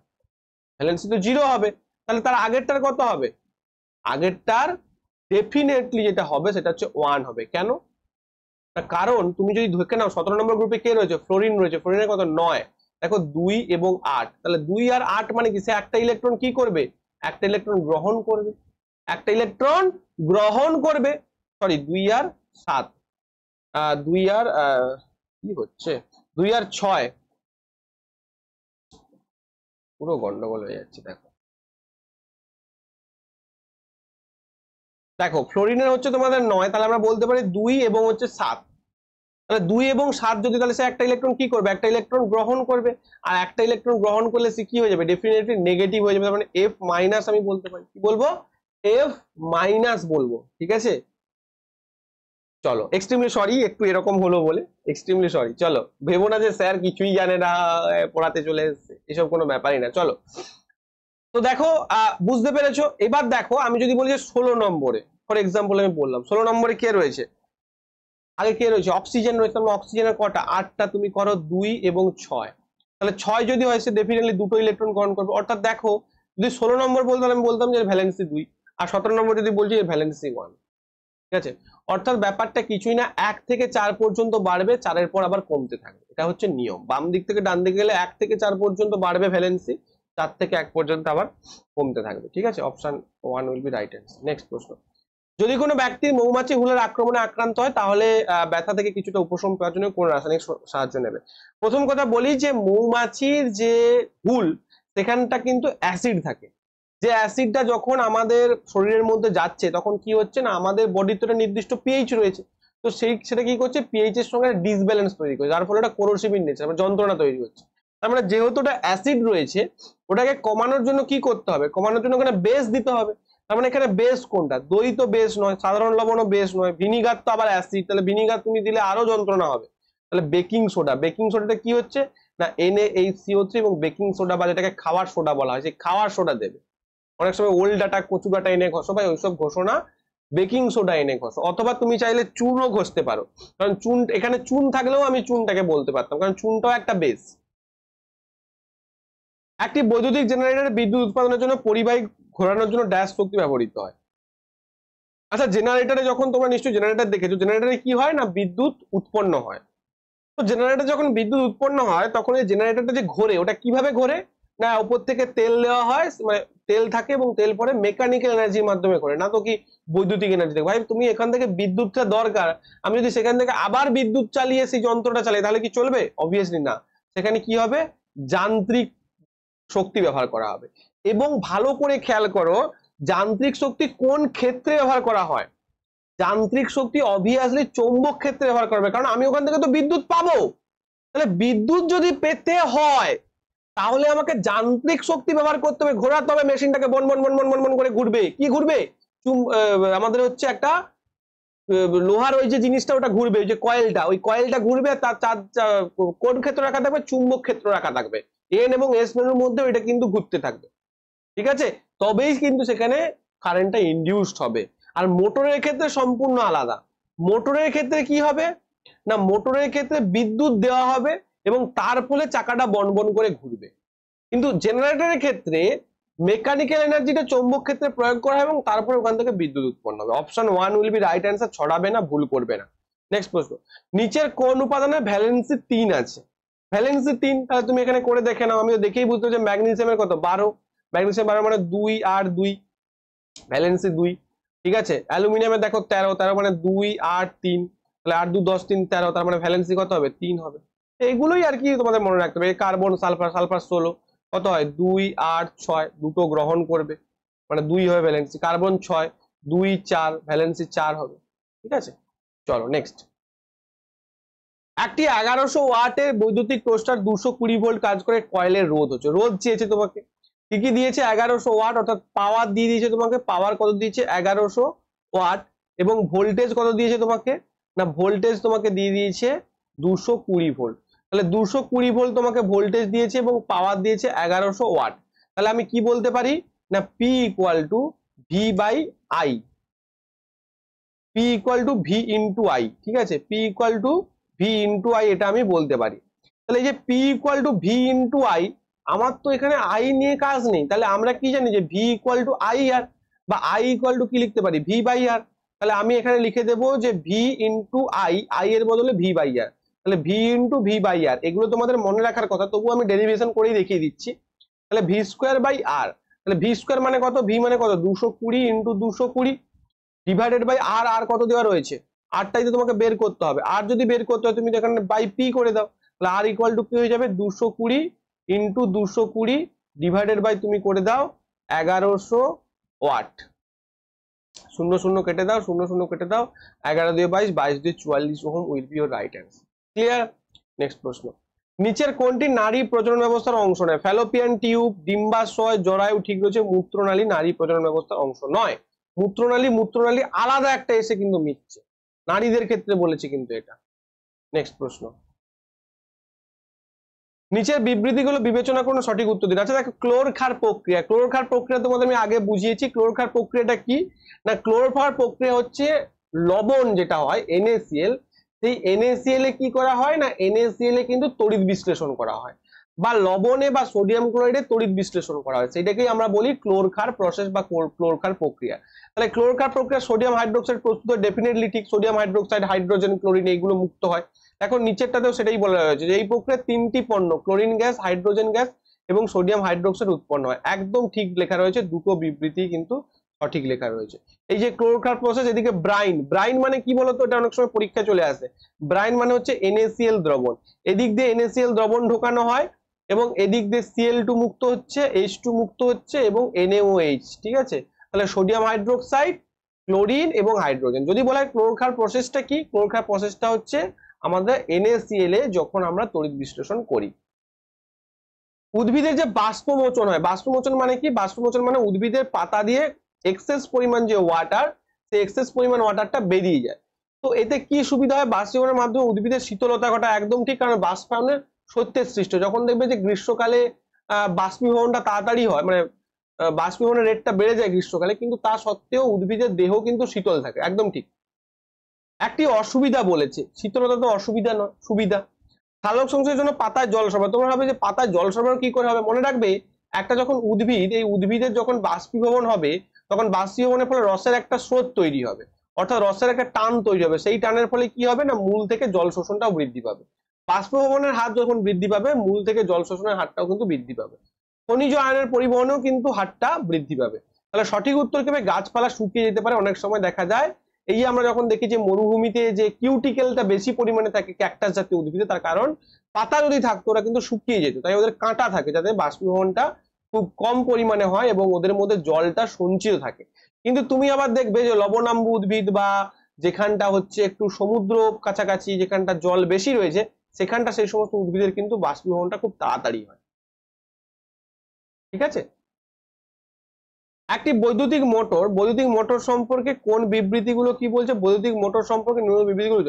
ভ্যালেন্সি তো 0 হবে, তাহলে তার আগেরটার কত হবে, আগেরটার ডেফিনেটলি যেটা হবে সেটা হচ্ছে 1 হবে। কেন, কারণ তুমি যদি ধরে নাও 17 নম্বর গ্রুপে কে রয়েছে, ফ্লোরিন রয়েছে, ফ্লোরিনের কত 9, দেখো 2 এবং 8, তাহলে 2 আর 8 মানে কি, সে একটা ইলেকট্রন কি করবে, একটা ইলেকট্রন গ্রহণ করবে, একটা ইলেকট্রন গ্রহণ করবে, সরি 2 আর 7, 2 আর কি হচ্ছে 2 আর 6, পুরো গন্ডগোল হয়ে যাচ্ছে। দেখো দেখো ফ্লোরিনের হচ্ছে তোমাদের 9, তাহলে আমরা বলতে পারি 2 এবং হচ্ছে 7, তাহলে 2 এবং 7 যদি, তাহলে সে একটা ইলেকট্রন কি করবে, একটা ইলেকট্রন গ্রহণ করবে, আর একটা ইলেকট্রন গ্রহণ করলে সে কি হয়ে যাবে, ডেফিনেটলি নেগেটিভ হয়ে যাবে, তার মানে F মাইনাস আমি বলতে পারি, কি বলবো, F মাইনাস বলবো, ঠিক আছে। চলো এক্সট্রিমলি সরি, একটু এরকম হলো বলে এক্সট্রিমলি সরি, চলো ভেবো না যে স্যার কিছুই জানে না পড়াতে চলে এসেছে, এসব কোনো ব্যাপারই না। চলো তো দেখো বুঝতে পেরেছো, এবার দেখো আমি যদি বলি যে 16 নম্বরে, ফর এক্সাম্পল আমি বললাম 16 নম্বরে কে রয়েছে, আগে কে রয়েছে, অক্সিজেন রয়েছে, অক্সিজেনের কটা, 8টা, তুমি করো 2 এবং 6, তাহলে 6 যদি হয় সে ডেফিনেটলি দুটো ইলেকট্রন গ্রহণ করবে, অর্থাৎ দেখো যদি 16 নম্বর বলতাম আমি বলতাম যে ভ্যালেন্সি 2, আর 17 নম্বর যদি বলছি ভ্যালেন্সি 1, ঠিক আছে। অর্থাৎ ব্যাপারটা কিছুই না, 1 থেকে 4 পর্যন্ত বাড়বে, 4-এর পর আবার কমতে থাকবে, এটা হচ্ছে নিয়ম, বাম দিক থেকে ডান দিকে গেলে 1 থেকে 4 পর্যন্ত বাড়বে ভ্যালেন্সি, 4 থেকে 1 পর্যন্ত আবার কমতে থাকবে, ঠিক আছে। Option 1 will be right answer. Next প্রশ্ন, যদি কোনো ব্যক্তির মৌমাছি হুলের আক্রমণে আক্রান্ত হয় তাহলে ব্যথা থেকে কিছুটা উপশম পাওয়ার জন্য কোন রাসায়নিক সাহায্য নেবে? প্রথম কথা বলি যে মৌমাছির যে হুল সেখানটা কিন্তু অ্যাসিড থাকে, যে অ্যাসিডটা যখন আমাদের শরীরের মধ্যে যাচ্ছে তখন কি হচ্ছে না, আমাদের বডির তো একটা নির্দিষ্ট পিএইচ রয়েছে, তো সেটা কি করছে, পিএইচ এর সঙ্গে ডিসব্যালেন্স তৈরি করছে, যার ফলে এটা কোরোসিভ ইন নেচার, যন্ত্রণা তৈরি হচ্ছে। তার মানে যেহেতু ওটা অ্যাসিড রয়েছে ওটাকে কমানোর জন্য কি করতে হবে, কমানোর জন্য ওখানে বেস দিতে হবে, তার মানে এখানে বেস কোনটা, দই তো বেস নয়, সাধারণ লবণও বেস নয়, ভিনিগার তো আবার অ্যাসিড, তাহলে ভিনিগার তুমি দিলে আরো যন্ত্রণা হবে, তাহলে বেকিং সোডা, বেকিং সোডাটা কি হচ্ছে না NaHCO3 এবং বেকিং সোডা বা যেটাকে খাওয়ার সোডা বলা হয়, সেই খাওয়ার সোডা দেবে। অনেক সময় ওল্ড ডাটা কচু ডাটা এনে ঘষো, ভাই ওইসব ঘষো না, বেকিং সোডা এনে ঘষো, অথবা তুমি চাইলে চুনও ঘষতে পারো, কারণ চুন, এখানে চুন থাকলেও আমি চুনটাকে বলতে পারতাম, কারণ চুনটাও একটা বেস। একটি বৈদ্যুতিক জেনারেটরে বিদ্যুৎ উৎপাদনের জন্য পরিবাহী ঘোরানোর জন্য ড্যাশ শক্তি ব্যবহৃত হয়। আচ্ছা জেনারেটরে যখন তোমরা নিশ্চয়ই জেনারেটর দেখেছো, জেনারেটরে কি হয় না বিদ্যুৎ উৎপন্ন হয়, তো জেনারেটর যখন বিদ্যুৎ উৎপন্ন হয় তখন এই জেনারেটরটা যে ঘোরে ওটা কিভাবে ঘোরে না, উপর থেকে তেল দেওয়া হয়, মানে তেল থাকে এবং তেল পরে মেকানিক্যাল এনার্জির মাধ্যমে ঘোরে, না তো কি বৈদ্যুতিক এনার্জি থেকে। ভাই তুমি এখান থেকে বিদ্যুৎটা দরকার, আমি যদি সেখান থেকে আবার বিদ্যুৎ চালিয়ে সেই যন্ত্রটা চালাই তাহলে কি চলবে, অবভিয়াসলি না, সেখানে কি হবে, যান্ত্রিক শক্তি ব্যবহার করা হবে। এবং ভালো করে খেয়াল করো, যান্ত্রিক শক্তি কোন ক্ষেত্রে ব্যবহার করা হয়। যান্ত্রিক শক্তি অবভিয়াসলি চৌম্বক ক্ষেত্রে ব্যবহার করবে, কারণ আমি ওখান থেকে তো বিদ্যুৎ পাবো। তাহলে বিদ্যুৎ যদি পেতে হয় তাহলে আমাকে যান্ত্রিক শক্তি ব্যবহার করতে হবে, ঘোরাতে হবে মেশিনটাকে, বন বন বন বন বন বন করে ঘুরবে। কি ঘুরবে, আমাদের হচ্ছে একটা লোহার ওই যে জিনিসটা ওটা ঘুরবে, ওই যে কয়েলটা, ওই কয়েলটা ঘুরবে, তার কোন ক্ষেত্র রাখা থাকবে, চুম্বক ক্ষেত্র রাখা থাকবে, এন এবং এস মেরুর মধ্যে ওইটা কিন্তু ঘুরতে থাকবে, ঠিক আছে, তবেই কিন্তু সেখানে কারেন্টটা ইনডিউসড হবে। আর মোটরের ক্ষেত্রে সম্পূর্ণ আলাদা। মোটরের ক্ষেত্রে কি হবে না, মোটরের ক্ষেত্রে বিদ্যুৎ দেওয়া হবে এবং তার ফলে চাকাটা বন বন করে ঘুরবে। কিন্তু জেনারেটরের ক্ষেত্রে মেকানিক্যাল এনার্জিটা চৌম্বক ক্ষেত্রে প্রয়োগ করা হয় এবং তারপরে ওখান থেকে বিদ্যুৎ উৎপন্ন হবে। Option 1 will be right answer, ছড়াবে না, ভুল করবে না। নেক্সট প্রশ্ন, নিচের কোন উপাদানের ভ্যালেন্সি 3 আছে। ভ্যালেন্সি 3, তাহলে তুমি এখানে করে দেখে নাও, আমিও দেখেই বুঝতে যে ম্যাগনেসিয়ামের কত 12, ম্যাগনেসিয়াম 12 মানে 2 আর 2, ভ্যালেন্সি 2, ঠিক আছে। অ্যালুমিনিয়ামের দেখো 13, 13 মানে 2 8 3, তাহলে 8 2 10 3 13, তার মানে ভ্যালেন্সি কত হবে, 3 হবে। এইগুলোই আর কি তোমাদের মনে রাখতে হবে। কার্বন, সালফার, সালফার 16 কত হয়, 2 8 6, দুটো গ্রহণ করবে মানে 2 হবে ভ্যালেন্সি। কার্বন 6, 2 4, ভ্যালেন্সি 4 হবে, ঠিক আছে। চলো নেক্সট, একটি 1100 ওয়াটের বৈদ্যুতিক টোস্টার 220 ভোল্ট কাজ করে, কয়েলের রোধ হচ্ছে, রোধ চেয়েছে তোমাকে, কি কি দিয়েছে, 1100 ওয়াট, অর্থাৎ পাওয়ার দিয়ে দিয়েছে তোমাকে, পাওয়ার কত দিয়েছে 1100 ওয়াট, এবং ভোল্টেজ কত দিয়েছে তোমাকে না, ভোল্টেজ তোমাকে দিয়ে দিয়েছে 220 ভোল্ট। তাহলে 220 ভোল্ট তোমাকে ভোল্টেজ দিয়েছে এবং পাওয়ার দিয়েছে 1100 ওয়াট। তাহলে আমি কি বলতে পারি না, P equal to V by I, P equal to V into I, ঠিক আছে, P equal to V into I, এটা আমি বলতে পারি। তাহলে এই যে P equal to V into I, আমার তো এখানে আই নিয়ে কাজ নেই, তাহলে আমরা কি জানি যে ভি ইকুয়াল টু আই আর, বা আই ইকুয়াল টু কি লিখতে পারি, ভি বাই আর। তাহলে আমি এখানে লিখে দেবো যে ভি ইন্টু আই, আই এর বদলে ভি বাই আর, তাহলে ভি ইন্টু ভি বাই আর, এগুলো তোমাদের মনে রাখার কথা, তবু আমি ডেরিভেশন করেই দেখিয়ে দিচ্ছি। তাহলে ভি স্কোয়ার বাই আর, তাহলে ভি স্কোয়ার মানে কত, ভি মানে কত 220 ইন্টু 220 ডিভাইডেড বাই আর, আর কত দেওয়া রয়েছে, আরটাই তো তোমাকে বের করতে হবে। আর যদি বের করতে হয় তুমি এখানে বাই পি করে দাও, তাহলে আর ইকুয়াল টু কি হয়ে যাবে, 220 ইন্টু 220 ডিভাইডেড বাই তুমি করে দাও 1100 ওয়াট, 0 0 কেটে দাও, 0 0 কেটে দাও, 11 দিয়ে 22, 22 দিয়ে 44 ohm will be your right answer. Clear. Next প্রশ্ন, নিচের কোনটি নারী প্রজনন ব্যবস্থার অংশ নয়। ফ্যালোপিয়ান টিউব, ডিম্বাশয়, জরায়ু ঠিক রয়েছে, মূত্রনালী নারী প্রজনন ব্যবস্থার অংশ নয়। মূত্রনালী আলাদা একটা এসে কিন্তু মিশছে, নারীদের ক্ষেত্রে বলেছে কিন্তু এটা। নেক্সট প্রশ্ন, নিচের বিবৃতিগুলো বিবেচনা করুন, সঠিক উত্তর দিন। আচ্ছা দেখো, ক্লোরক্ষার প্রক্রিয়া, ক্লোরক্ষার প্রক্রিয়া তোমাদের আমি আগে বুঝিয়েছি। ক্লোরক্ষার প্রক্রিয়াটা কি না, ক্লোরক্ষার প্রক্রিয়া হচ্ছে লবণ যেটা হয় NaCl, সেই NaCl এ কি করা হয় না, NaCl এ কিন্তু তড়িৎ বিশ্লেষণ করা হয়, বা লবণে বা সোডিয়াম ক্লোরাইডে তড়িৎ বিশ্লেষণ করা হয়, সেটাকেই আমরা বলি ক্লোরক্ষার প্রসেস বা ক্লোরক্ষার প্রক্রিয়া। তাহলে ক্লোরক্ষার প্রক্রিয়া সোডিয়াম হাইড্রোক্সাইড প্রস্তুত, ডেফিনেটলি ঠিক, সোডিয়াম হাইড্রোক্সাইড, হাইড্রোজেন, ক্লোরিন এইগুলো মুক্ত হয়। এখন নিচেরটাতেও সেটাই বলা হয়েছে যে এই প্রক্রিয়ায় 3টি পণ্য, ক্লোরিন গ্যাস, হাইড্রোজেন গ্যাস এবং সোডিয়াম হাইড্রোক্সাইড উৎপন্ন হয়। একদম ঠিক লেখা রয়েছে, দুটো বিবৃতি কিন্তু সঠিক লেখা রয়েছে। এই যে ক্লোরক্ষার প্রসেস, এদিকে ব্রাইন, ব্রাইন মানে কি বলতো, এটা অনেক সময় পরীক্ষা চলে আসে। ব্রাইন মানে হচ্ছে NaCl দ্রবণ, এদিক দিয়ে NaCl দ্রবণ ঢোকানো হয় এবং এদিক দিয়ে Cl2 মুক্ত হচ্ছে, H2 মুক্ত হচ্ছে এবং NaOH, ঠিক আছে। তাহলে সোডিয়াম হাইড্রোক্সাইড, ক্লোরিন এবং হাইড্রোজেন। যদি বলা হয় ক্লোরক্ষার প্রসেসটা কি, ক্লোরক্ষার প্রসেসটা হচ্ছে আমাদের NaCl এ যখন আমরা তড়িৎ বিশ্লেষণ করি। উদ্ভিদের যে বাষ্পমোচন হয়, বাষ্পমোচন মানে কি, বাষ্পমোচন মানে উদ্ভিদের পাতা দিয়ে এক্সেস পরিমাণ যে ওয়াটার, সেই এক্সেস পরিমাণ ওয়াটারটা বেরিয়ে যায়। তো এতে কি সুবিধা হয়, বাষ্পীভবনের মাধ্যমে উদ্ভিদের শীতলতা ঘটায়, একদম ঠিক, কারণ বাষ্পায়নের সত্যের সৃষ্টি। যখন দেখবে যে গ্রীষ্মকালে বাষ্পীভবনটা তাড়াতাড়ি হয়, মানে বাষ্পীভবনের রেটটা বেড়ে যায় গ্রীষ্মকালে, কিন্তু তা সত্ত্বেও উদ্ভিদের দেহ কিন্তু শীতল থাকে, একদম ঠিক। একটি অসুবিধা বলেছে, শীতলতা তো অসুবিধা নয়, সুবিধা। সালোক সংশ্লেষের জন্য পাতায় জল সরবরাহ, তোমরা ভাবে যে পাতায় জল সরবরাহ কি করে হবে, মনে রাখবে একটা যখন উদ্ভিদ, এই উদ্ভিদের যখন বাষ্পীভবন হবে, তখন বাষ্পীভবনের ফলে রসের একটা স্রোত তৈরি হবে, অর্থাৎ রসের একটা টান তৈরি হবে, সেই টানের ফলে কি হবে না, মূল থেকে জল শোষণটাও বৃদ্ধি পাবে। বাষ্পীভবনের হার যখন বৃদ্ধি পাবে, মূল থেকে জল শোষণের হারটাও কিন্তু বৃদ্ধি পাবে, খনিজ আয়নের পরিবহনেও কিন্তু হারটা বৃদ্ধি পাবে। তাহলে সঠিক উত্তর কি হবে, গাছপালা শুকিয়ে যেতে পারে, অনেক সময় দেখা যায় এই যে আমরা যখন দেখি যে মরুভূমিতে যে কিউটিকেলটা বেশি পরিমাণে থাকে ক্যাকটাস জাতীয় উদ্ভিদে, তার কারণ পাতা যদি থাকতো ওরা কিন্তু শুকিয়ে যেত, তাই ওদের কাঁটা থাকে যাতে বাষ্পীভবনটা খুব কম পরিমাণে হয় এবং ওদের মধ্যে জলটা সঞ্চিত থাকে। কিন্তু তুমি আবার দেখবে যে লবণাম্বু উদ্ভিদ বা যেখানটা হচ্ছে একটু সমুদ্র কাছাকাছি, যেখানটা জল বেশি রয়েছে, সেখানটা সেই সমস্ত উদ্ভিদের কিন্তু বাষ্পীভবনটা খুব তাড়াতাড়ি হয়। ঠিক আছে। একটি বৈদ্যুতিক মোটর সম্পর্কে কোন বিবৃতিগুলো কি বলছে? বৈদ্যুতিক মোটর সম্পর্কে নিম্ন বিবৃতিগুলো।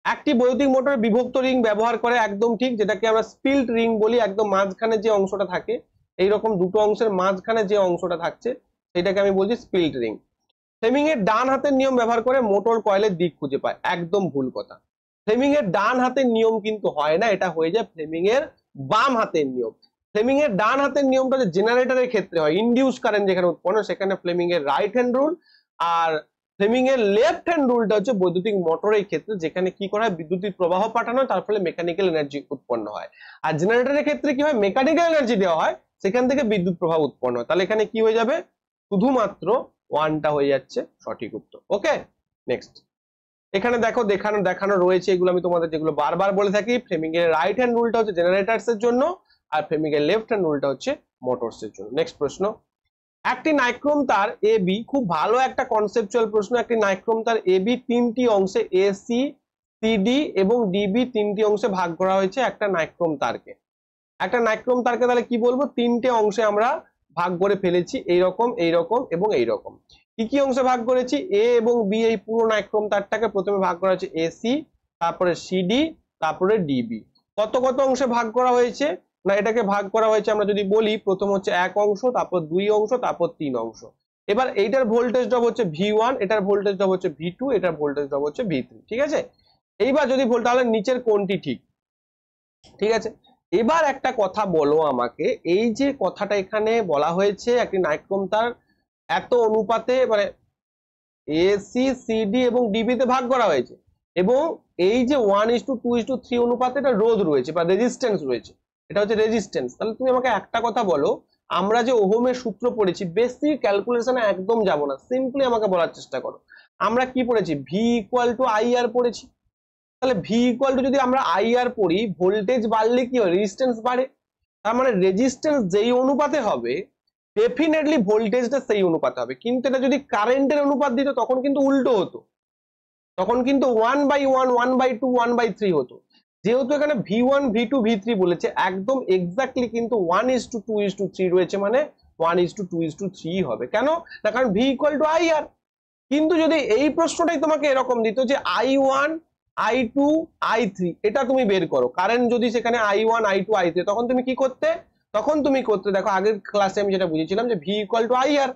একটি বৈদ্যুতিক মোটর বিভক্ত রিং ব্যবহার করে, একদম ঠিক, যেটাকে আমরা স্পিল্ট রিং বলি। একদম মাঝখানে যে অংশটা থাকে, এইরকম দুটো অংশের মাঝখানে যে অংশটা থাকছে সেটাকে আমি বলছি স্পিল্ট রিং। ফ্লেমিং এর ডান হাতের নিয়ম ব্যবহার করে মোটর কয়েলের দিক খুঁজে পায়, একদম ভুল কথা। ফ্লেমিং এর ডান হাতের নিয়ম কিন্তু হয় না, এটা হয়ে যায় ফ্লেমিং এর বাম হাতের নিয়ম। ফ্লেমিং এর ডান হাতের নিয়মটা যে জেনারেটরের ক্ষেত্রে হয়, ইনডিউস কারেন্ট যেখানে উৎপন্ন, সেখানে ফ্লেমিং এর রাইট হ্যান্ড রুল। আর ফ্লেমিং এর লেফট হ্যান্ড রুলটা হচ্ছে বৈদ্যুতিক মোটরের ক্ষেত্রে, যেখানে কি করা হয়, বিদ্যুতিক প্রবাহ পাঠানো হয়, তার ফলে মেকানিক্যাল এনার্জি উৎপন্ন হয়। আর জেনারেটরের ক্ষেত্রে কি হয়, মেকানিক্যাল এনার্জি দেওয়া হয়, সেখান থেকে বিদ্যুৎ প্রবাহ উৎপন্ন হয়। তাহলে এখানে কি হয়ে যাবে, শুধুমাত্র ওয়ানটা হয়ে যাচ্ছে সঠিক উত্তর। ওকে, নেক্সট। এখানে দেখো দেখানো রয়েছে এগুলো, আমি তোমাদের যেগুলো বারবার বলে থাকি। ফ্লেমিং এর রাইট হ্যান্ড রুলটা হচ্ছে জেনারেটরস এর জন্য, আর ফ্লেমিং এর লেফট হ্যান্ড রুলটা হচ্ছে মোটরস এর জন্য। নেক্সট প্রশ্ন, একটি নাইক্রোম তার এ বি, খুব ভালো একটা কনসেপচুয়াল প্রশ্ন। একটি নাইক্রোম তার এ বি তিনটি অংশে, এ সি, সিডি এবং ডিবি তিনটি অংশে ভাগ করা হয়েছে একটা নাইক্রোম তারকে। একটা নাইক্রোম তারকে তাহলে কি বলবো, তিনটে অংশে আমরা ভাগ করে ফেলেছি, এইরকম, এইরকম এবং এইরকম। কি কি অংশে ভাগ করেছি, এ এবং বি, এই পুরো নাইক্রোম তারটাকে প্রথমে ভাগ করা হয়েছে এসি, তারপরে সিডি, তারপরে ডিবি। কত কত অংশে ভাগ করা হয়েছে না, এটাকে ভাগ করা হয়েছে আমরা যদি বলি, প্রথম হচ্ছে এক অংশ, তারপর দুই অংশ, তারপর তিন অংশ। এবার এইটার ভোল্টেজ ড্রপ হচ্ছে V1, এটার ভোল্টেজ ড্রপ হচ্ছে V2, এটার ভোল্টেজ ড্রপ হচ্ছে V3। ঠিক আছে। এইবার যদি ভোল্ট, তাহলে নিচের কোনটি ঠিক? ঠিক আছে। এবার একটা কথা বলো আমাকে, এই যে কথাটা এখানে বলা হয়েছে, একটি নাইক্রোম তার এত অনুপাতে মানে এসি, সিডি এবং ডিবি তে ভাগ করা হয়েছে, এবং এই যে 1:2:3 অনুপাতে এটা রোধ রয়েছে বা রেজিস্ট্যান্স রয়েছে, এটা হচ্ছে রেজিস্ট্যান্স। তাহলে তুমি আমাকে একটা কথা বলো, আমরা যে ওহমের সূত্র পড়েছি, বেশি ক্যালকুলেশনে একদম যাব না, সিম্পলি আমাকে বলার চেষ্টা করো। আমরা কি পড়েছি, ভি ইকুয়াল টু আইআর পড়েছি। তাহলে ভি ইকুয়াল টু যদি আমরা আইআর পড়ি, ভোল্টেজ বাড়লে কি হয়, রেজিস্ট্যান্স বাড়ে। তার মানে রেজিস্ট্যান্স যেই অনুপাতে হবে, ডেফিনেটলি ভোল্টেজটা সেই অনুপাতে হবে। কিন্তু এটা যদি কারেন্টের অনুপাত দিত, তখন কিন্তু উল্টো হতো, তখন কিন্তু 1/1, 1/2, 1/3 হতো। যেহেতু এখানে V1, V2, V3 বলেছে, একদম এক্স্যাক্টলি কিন্তু 1:2:3 রয়েছে, মানে 1:2:3 হবে। কেন না, কারণ V ইকুয়াল টু আইআর। কিন্তু যদি এই প্রশ্নটাই তোমাকে এরকম দিত যে I1, I2, I3, এটা তুমি বের করো, কারেন্ট যদি সেখানে I1, I2, I3, তখন তুমি কি করতে, দেখো আগের ক্লাসে আমি যেটা বুঝিয়েছিলাম যে V ইকুয়াল টু আইআর,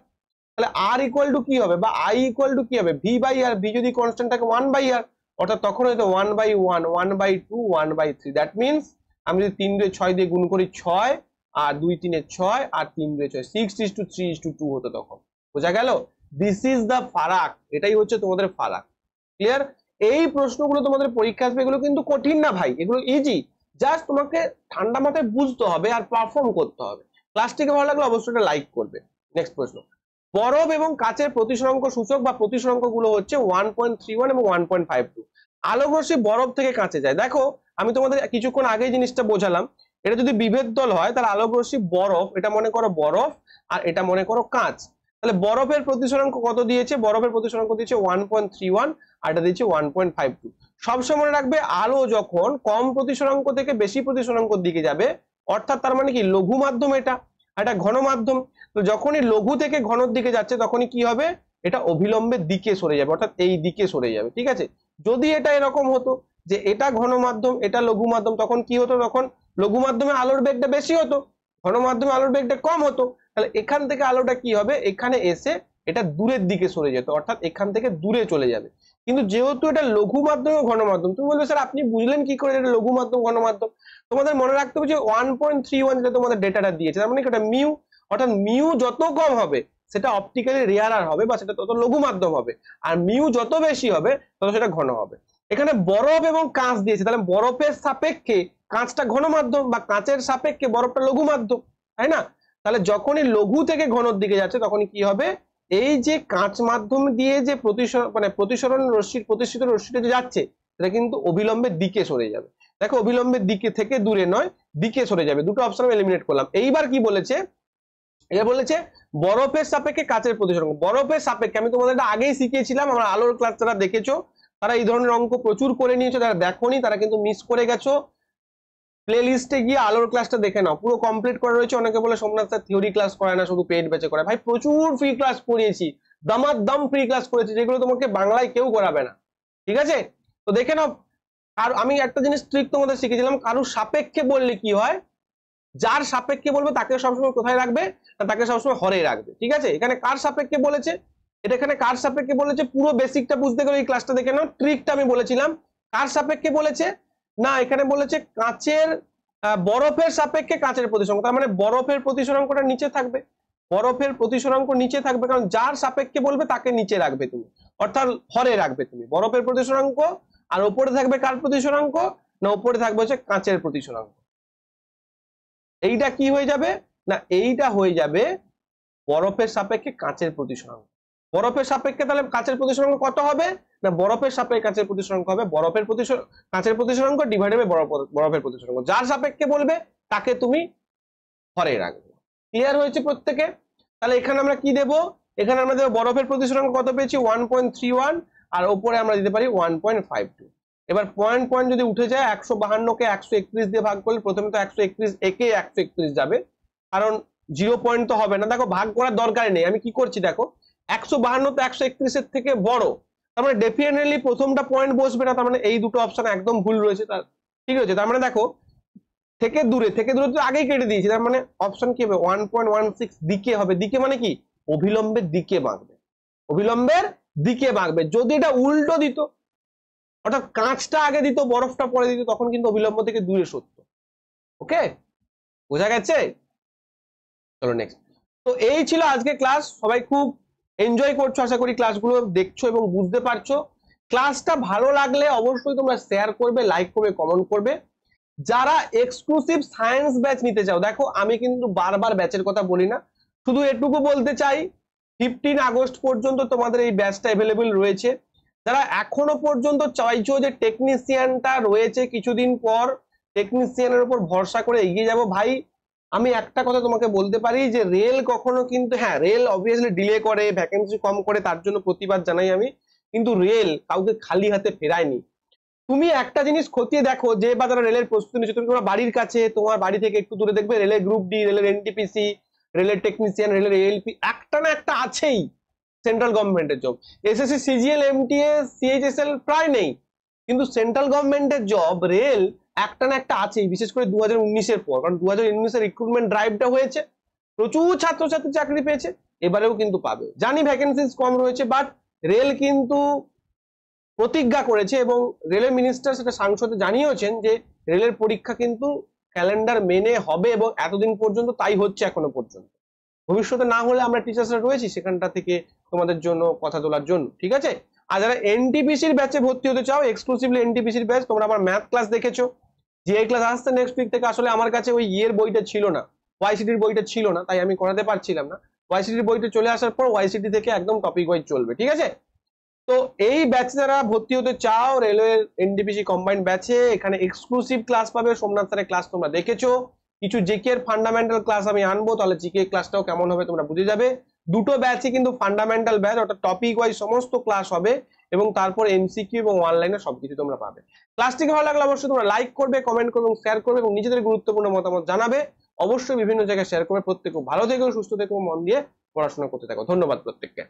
তাহলে R ইকুয়াল টু কি হবে, বা I ইকুয়াল টু কি হবে, V বাই আর। V যদি কনস্ট্যান্ট থাকে 1/r, অর্থাৎ তখন হয়তো 1/1, 1/2, 1/3। দ্যাট মিনস আমি যদি 3 দিয়ে 6 দিয়ে গুণ করি 6, আর 2 3 এ 6, আর 3 2 6, 6:3:2 হতো তখন। বোঝা গেল? দিস ইজ দ্য ফারাক, এটাই হচ্ছে তোমাদের ফারাক। ক্লিয়ার? এই প্রশ্নগুলো তোমাদের পরীক্ষা আসবে, এগুলো কিন্তু কঠিন না ভাই, এগুলো ইজি। জাস্ট তোমাকে ঠান্ডা মাথায় বুঝতে হবে আর পারফর্ম করতে হবে। ক্লাসটিকে ভালো লাগলে অবশ্যই একটা লাইক করবে। নেক্সট প্রশ্ন, বরফ এবং কাচের প্রতিসরাঙ্ক সূচক বা প্রতিসরাঙ্ক গুলো হচ্ছে 1.31 এবং 1.52। আলোক রশ্মি বরফ থেকে কাঁচে যায়। দেখো আমি তোমাদের কিছুক্ষণ আগে জিনিসটা বোঝালাম, এটা যদি বিভেদ তল হয়, তাহলে আলোক রশ্মি বরফ, এটা মনে করো বরফ, আর এটা মনে করো কাঁচ। তাহলে বরফের প্রতিসরাঙ্ক কত দিয়েছে, বরফের প্রতিসরাঙ্ক দিয়েছে 1.31, আর এটা দিয়েছে 1.52। সবসময় মনে রাখবে, আলো যখন কম প্রতিসরাঙ্ক থেকে বেশি প্রতিসরাঙ্কর দিকে যাবে, অর্থাৎ তার মানে কি, লঘু মাধ্যম এটা, এটা ঘন মাধ্যম। তো যখনই লঘু থেকে ঘনর দিকে যাচ্ছে, তখনই কি হবে, এটা অভিলম্বের দিকে সরে যাবে, অর্থাৎ এই দিকে সরে যাবে। ঠিক আছে। যদি এটা এরকম হতো যে এটা ঘন মাধ্যম, এটা লঘু মাধ্যম, তখন কি হতো, তখন লঘু মাধ্যমে আলোর বেগটা বেশি হতো, ঘন মাধ্যমে আলোর বেগটা কম হতো। তাহলে এখান থেকে আলোটা কি হবে, এখানে এসে এটা দূরের দিকে সরে যেত, অর্থাৎ এখান থেকে দূরে চলে যাবে। কিন্তু যেহেতু এটা লঘু মাধ্যম ও ঘন মাধ্যম, তুমি বলবে স্যার আপনি বুঝলেন কি করে এটা লঘু মাধ্যম ঘন মাধ্যম? তোমাদের মনে রাখতে হবে যে 1.31 যেটা তোমাদের ডেটাটা দিয়েছে, তার মানে এটা মিউ, অর্থাৎ মিউ যত কম হবে সেটা অপটিক্যালি রেয়ারার হবে বা সেটা তত লঘু মাধ্যম হবে, আর মিউ যত বেশি হবে তত সেটা ঘন হবে। এখানে বরফ এবং কাঁচ দিয়েছে, তাহলে বরফের সাপেক্ষে কাঁচটা ঘন মাধ্যম, বা কাঁচের সাপেক্ষে বরফটা লঘু মাধ্যম, তাই না? তাহলে যখনই লঘু থেকে ঘনর দিকে যাচ্ছে, তখনই কি হবে, এই যে কাঁচ মাধ্যম দিয়ে যে প্রতিসরণ রশ্মির প্রতিষ্ঠিত রশ্মিটা যে যাচ্ছে সেটা কিন্তু অবিলম্বের দিকে সরে যাবে। দেখো অবিলম্বের দিকে থেকে দূরে নয়, দিকে সরে যাবে। দুটো অপশন আমি এলিমিনেট করলাম। এইবার কি বলেছে, এটা বলেছে বরফের সাপেক্ষে কাচের প্রতিসরণ। বরফের সাপেক্ষে আমি তোমাদের আগেই শিখিয়েছিলাম, আমরা আলোর ক্লাস যারা দেখেছো তারা এই ধরনের অঙ্ক প্রচুর করে নিয়েছো, যারা দেখোনি তারা কিন্তু মিস করে গেছো। প্লে লিস্টে গিয়ে আলোর ক্লাসটা দেখে নাও, পুরো কমপ্লিট করা রয়েছে। অনেকে বলে সোমনাথ স্যার থিওরি ক্লাস করায় না, শুধু পেড ব্যাচে করায়। ভাই প্রচুর ফ্রি ক্লাস করিয়েছি, দামাদ্দাম ফ্রি ক্লাস করেছি, যেগুলো তোমাকে বাংলায় কেউ করাবে না, ঠিক আছে? তো দেখে নাও। আর আমি একটা জিনিস ট্রিক তোমাদের শিখেছিলাম, কারোর সাপেক্ষে বললে কি হয়, যার সাপেক্ষে বলবে তাকে সবসময় কোথায় রাখবে না, তাকে সবসময় হরে রাখবে, ঠিক আছে? এখানে কার সাপেক্ষে বলেছে, এটা এখানে কার সাপেক্ষে বলেছে, পুরো বেসিকটা বুঝতে গেলে এই ক্লাসটা দেখে নাও। ট্রিকটা আমি বলেছিলাম, কার সাপেক্ষে বলেছে না, এখানে বলেছে কাঁচের বরফের সাপেক্ষে কাঁচের প্রতিসরাঙ্ক। তার মানে বরফের প্রতিসরাঙ্কটা নিচে থাকবে, বরফের প্রতিসরাঙ্ক নিচে থাকবে, কারণ যার সাপেক্ষে বলবে তাকে নিচে রাখবে তুমি, অর্থাৎ হরে রাখবে তুমি বরফের প্রতিসরাঙ্ক। আর উপরে থাকবে কার প্রতিসরাঙ্ক না, উপরে থাকবে হচ্ছে কাঁচের প্রতিসরাঙ্ক। এইটা কি হয়ে যাবে না, এইটা হয়ে যাবে বরফের সাপেক্ষে কাঁচের প্রতিসরাঙ্ক। বরফের সাপেক্ষে তাহলে কাঁচের প্রতিসরাঙ্ক কত হবে না, বরফের সাপেক্ষে কাঁচের প্রতিসরাঙ্ক হবে কাঁচের প্রতিসরাঙ্ক ডিভাইডেড বাই বরফের প্রতিসরাঙ্ক। যার সাপেক্ষে বলবে তাকে তুমি হরে রাখবে। ক্লিয়ার হয়েছে প্রত্যেকে? তাহলে এখানে আমরা কি দেব, এখানে আমরা দেবো বরফের প্রতিসরাঙ্ক কত পেয়েছি 1.31, আর উপরে আমরা দিতে পারি 1.52। এবার পয়েন্ট পয়েন্ট যদি উঠে যায়, 152 কে 131 দিয়ে ভাগ করলে প্রথমে তো 131 একে 131 যাবে, কারণ 0 পয়েন্ট তো হবে না। দেখো ভাগ করার দরকার নেই, আমি কি করছি দেখো, 152 তো 131 এর থেকে বড়, তার মানে ডেফিনেটলি প্রথমটা পয়েন্ট বসবে না, তার মানে এই দুটো অপশন একদম ভুল রয়েছে। তার ঠিক আছে, তার মানে দেখো থেকে দূরে তো আগেই কেটে দিয়েছি, তার মানে অপশন কি হবে 1.16 দিকে হবে। দিকে মানে কি, অভিলম্বের দিকে বাঁকবে, অভিলম্বের দিকে বাঁকবে। যদি এটা উল্টো দিত, অর্থাৎ কাঁচটা আগে দিত বরফটা পরে দিত, তখন কিন্তু অবিলম্ব থেকে দূরে সরতো। ওকে, বোঝা গেছে? চলো নেক্সট। তো এই ছিল আজকে ক্লাস। সবাই খুব এনজয় করছো আশা করি, ক্লাসগুলো দেখছো এবং বুঝতে পারছো। ক্লাসটা ভালো লাগলে অবশ্যই তোমরা শেয়ার করবে, লাইক করবে, কমেন্ট করবে। যারা এক্সক্লুসিভ সায়েন্স ব্যাচ নিতে চাও, দেখো আমি কিন্তু বারবার ব্যাচের কথা বলি না, শুধু এটুকু বলতে চাই 15 আগস্ট পর্যন্ত তোমাদের এই ব্যাচটা অ্যাভেলেবল রয়েছে। যারা এখনো পর্যন্ত চাইছো যে টেকনিশিয়ানটা রয়েছে, কিছুদিন পর টেকনিশিয়ানের উপর ভরসা করে এগিয়ে যাব, ভাই আমি একটা কথা তোমাকে বলতে পারি যে রেল কখনো কিন্তু, হ্যাঁ রেল অবভিয়াসলি ডিলে করে, ভ্যাকেন্সি কম করে, তার জন্য প্রতিবাদ জানাই আমি, কিন্তু রেল কাউকে খালি হাতে ফেরায়নি। তুমি একটা জিনিস খতিয়ে দেখো, যে বা যারা রেলের প্রস্তুতি নিচ্ছে, তুমি তোমার বাড়ির কাছে, তোমার বাড়ি থেকে একটু দূরে দেখবে রেলের গ্রুপ ডি, রেলের এনটিপিসি, রেলের টেকনিশিয়ান, রেলের এএলপি, একটা না একটা আছেই সেন্ট্রাল গভর্নমেন্টের job. SSC, CGL, MTS, CHSL প্রায় নেই, কিন্তু সেন্ট্রাল গভর্নমেন্টের জব রেল একটা না একটা আছেই, বিশেষ করে 2019-এর পর, কারণ 2019-এর রিক্রুটমেন্ট ড্রাইভটা হয়েছে, প্রচুর ছাত্রছাত্রী চাকরি পেয়েছে, এবারেও কিন্তু পাবে। জানি ভ্যাকেন্সিজ কম রয়েছে, বাট রেল কিন্তু প্রতিজ্ঞা করেছে এবং রেলের মিনিস্টার সেটা সাংসদে জানিয়েছেন যে রেলের পরীক্ষা কিন্তু ক্যালেন্ডার মেনে হবে, এবং এতদিন পর্যন্ত তাই হচ্ছে এখনো পর্যন্ত। ভবিষ্যতে না হলে আমরা টিচার্সরা রয়েছি সেখানটা থেকে তোমাদের জন্য কথা তোলার জন্য, ঠিক আছে? আর যারা এনটিপিসির ব্যাচে ভর্তি হতে চাও, এক্সক্লুসিভলি এনটিপিসির ব্যাচ, তোমরা আমার ম্যাথ ক্লাস দেখেছো, যে এই ক্লাস আসছে নেক্সট উইক থেকে, আসলে আমার কাছে ওই ইয়ের বইটা ছিল না, ওয়াইসিটির বইটা ছিল না, তাই আমি করাতে পারছিলাম না। ওয়াইসিটির বইটা চলে আসার পর ওয়াইসিটি থেকে একদম টপিক ওয়াইজ চলবে, ঠিক আছে? তো এই ব্যাচে যারা ভর্তি হতে চাও রেলওয়ে এনটিপিসি কম্বাইন্ড ব্যাচে, এখানে এক্সক্লুসিভ ক্লাস পাবে। সোমনাথ স্যারের ক্লাস তোমরা দেখেছো, কিছু জিকে এর ফান্ডামেন্টাল ক্লাস আমি আনবো, তাহলে জিকে ক্লাসটাও কেমন হবে তোমরা বুঝে যাবে। দুটো ব্যাচই কিন্তু ফান্ডামেন্টাল ব্যাচ, অর্থাৎ টপিক ওয়াইজ সমস্ত ক্লাস হবে, এবং তারপর এমসিকিউ এবং অনলাইনে সবকিছু তোমরা পাবে। ক্লাসটিকে ভালো লাগলে অবশ্যই তোমরা লাইক করবে, কমেন্ট করবে এবং শেয়ার করবে, এবং নিজেদের গুরুত্বপূর্ণ মতামত জানাবে। অবশ্যই বিভিন্ন জায়গায় শেয়ার করবে। প্রত্যেকে ভালো থেকো, সুস্থ থেকো, মন দিয়ে পড়াশোনা করতে থাকো। ধন্যবাদ প্রত্যেককে।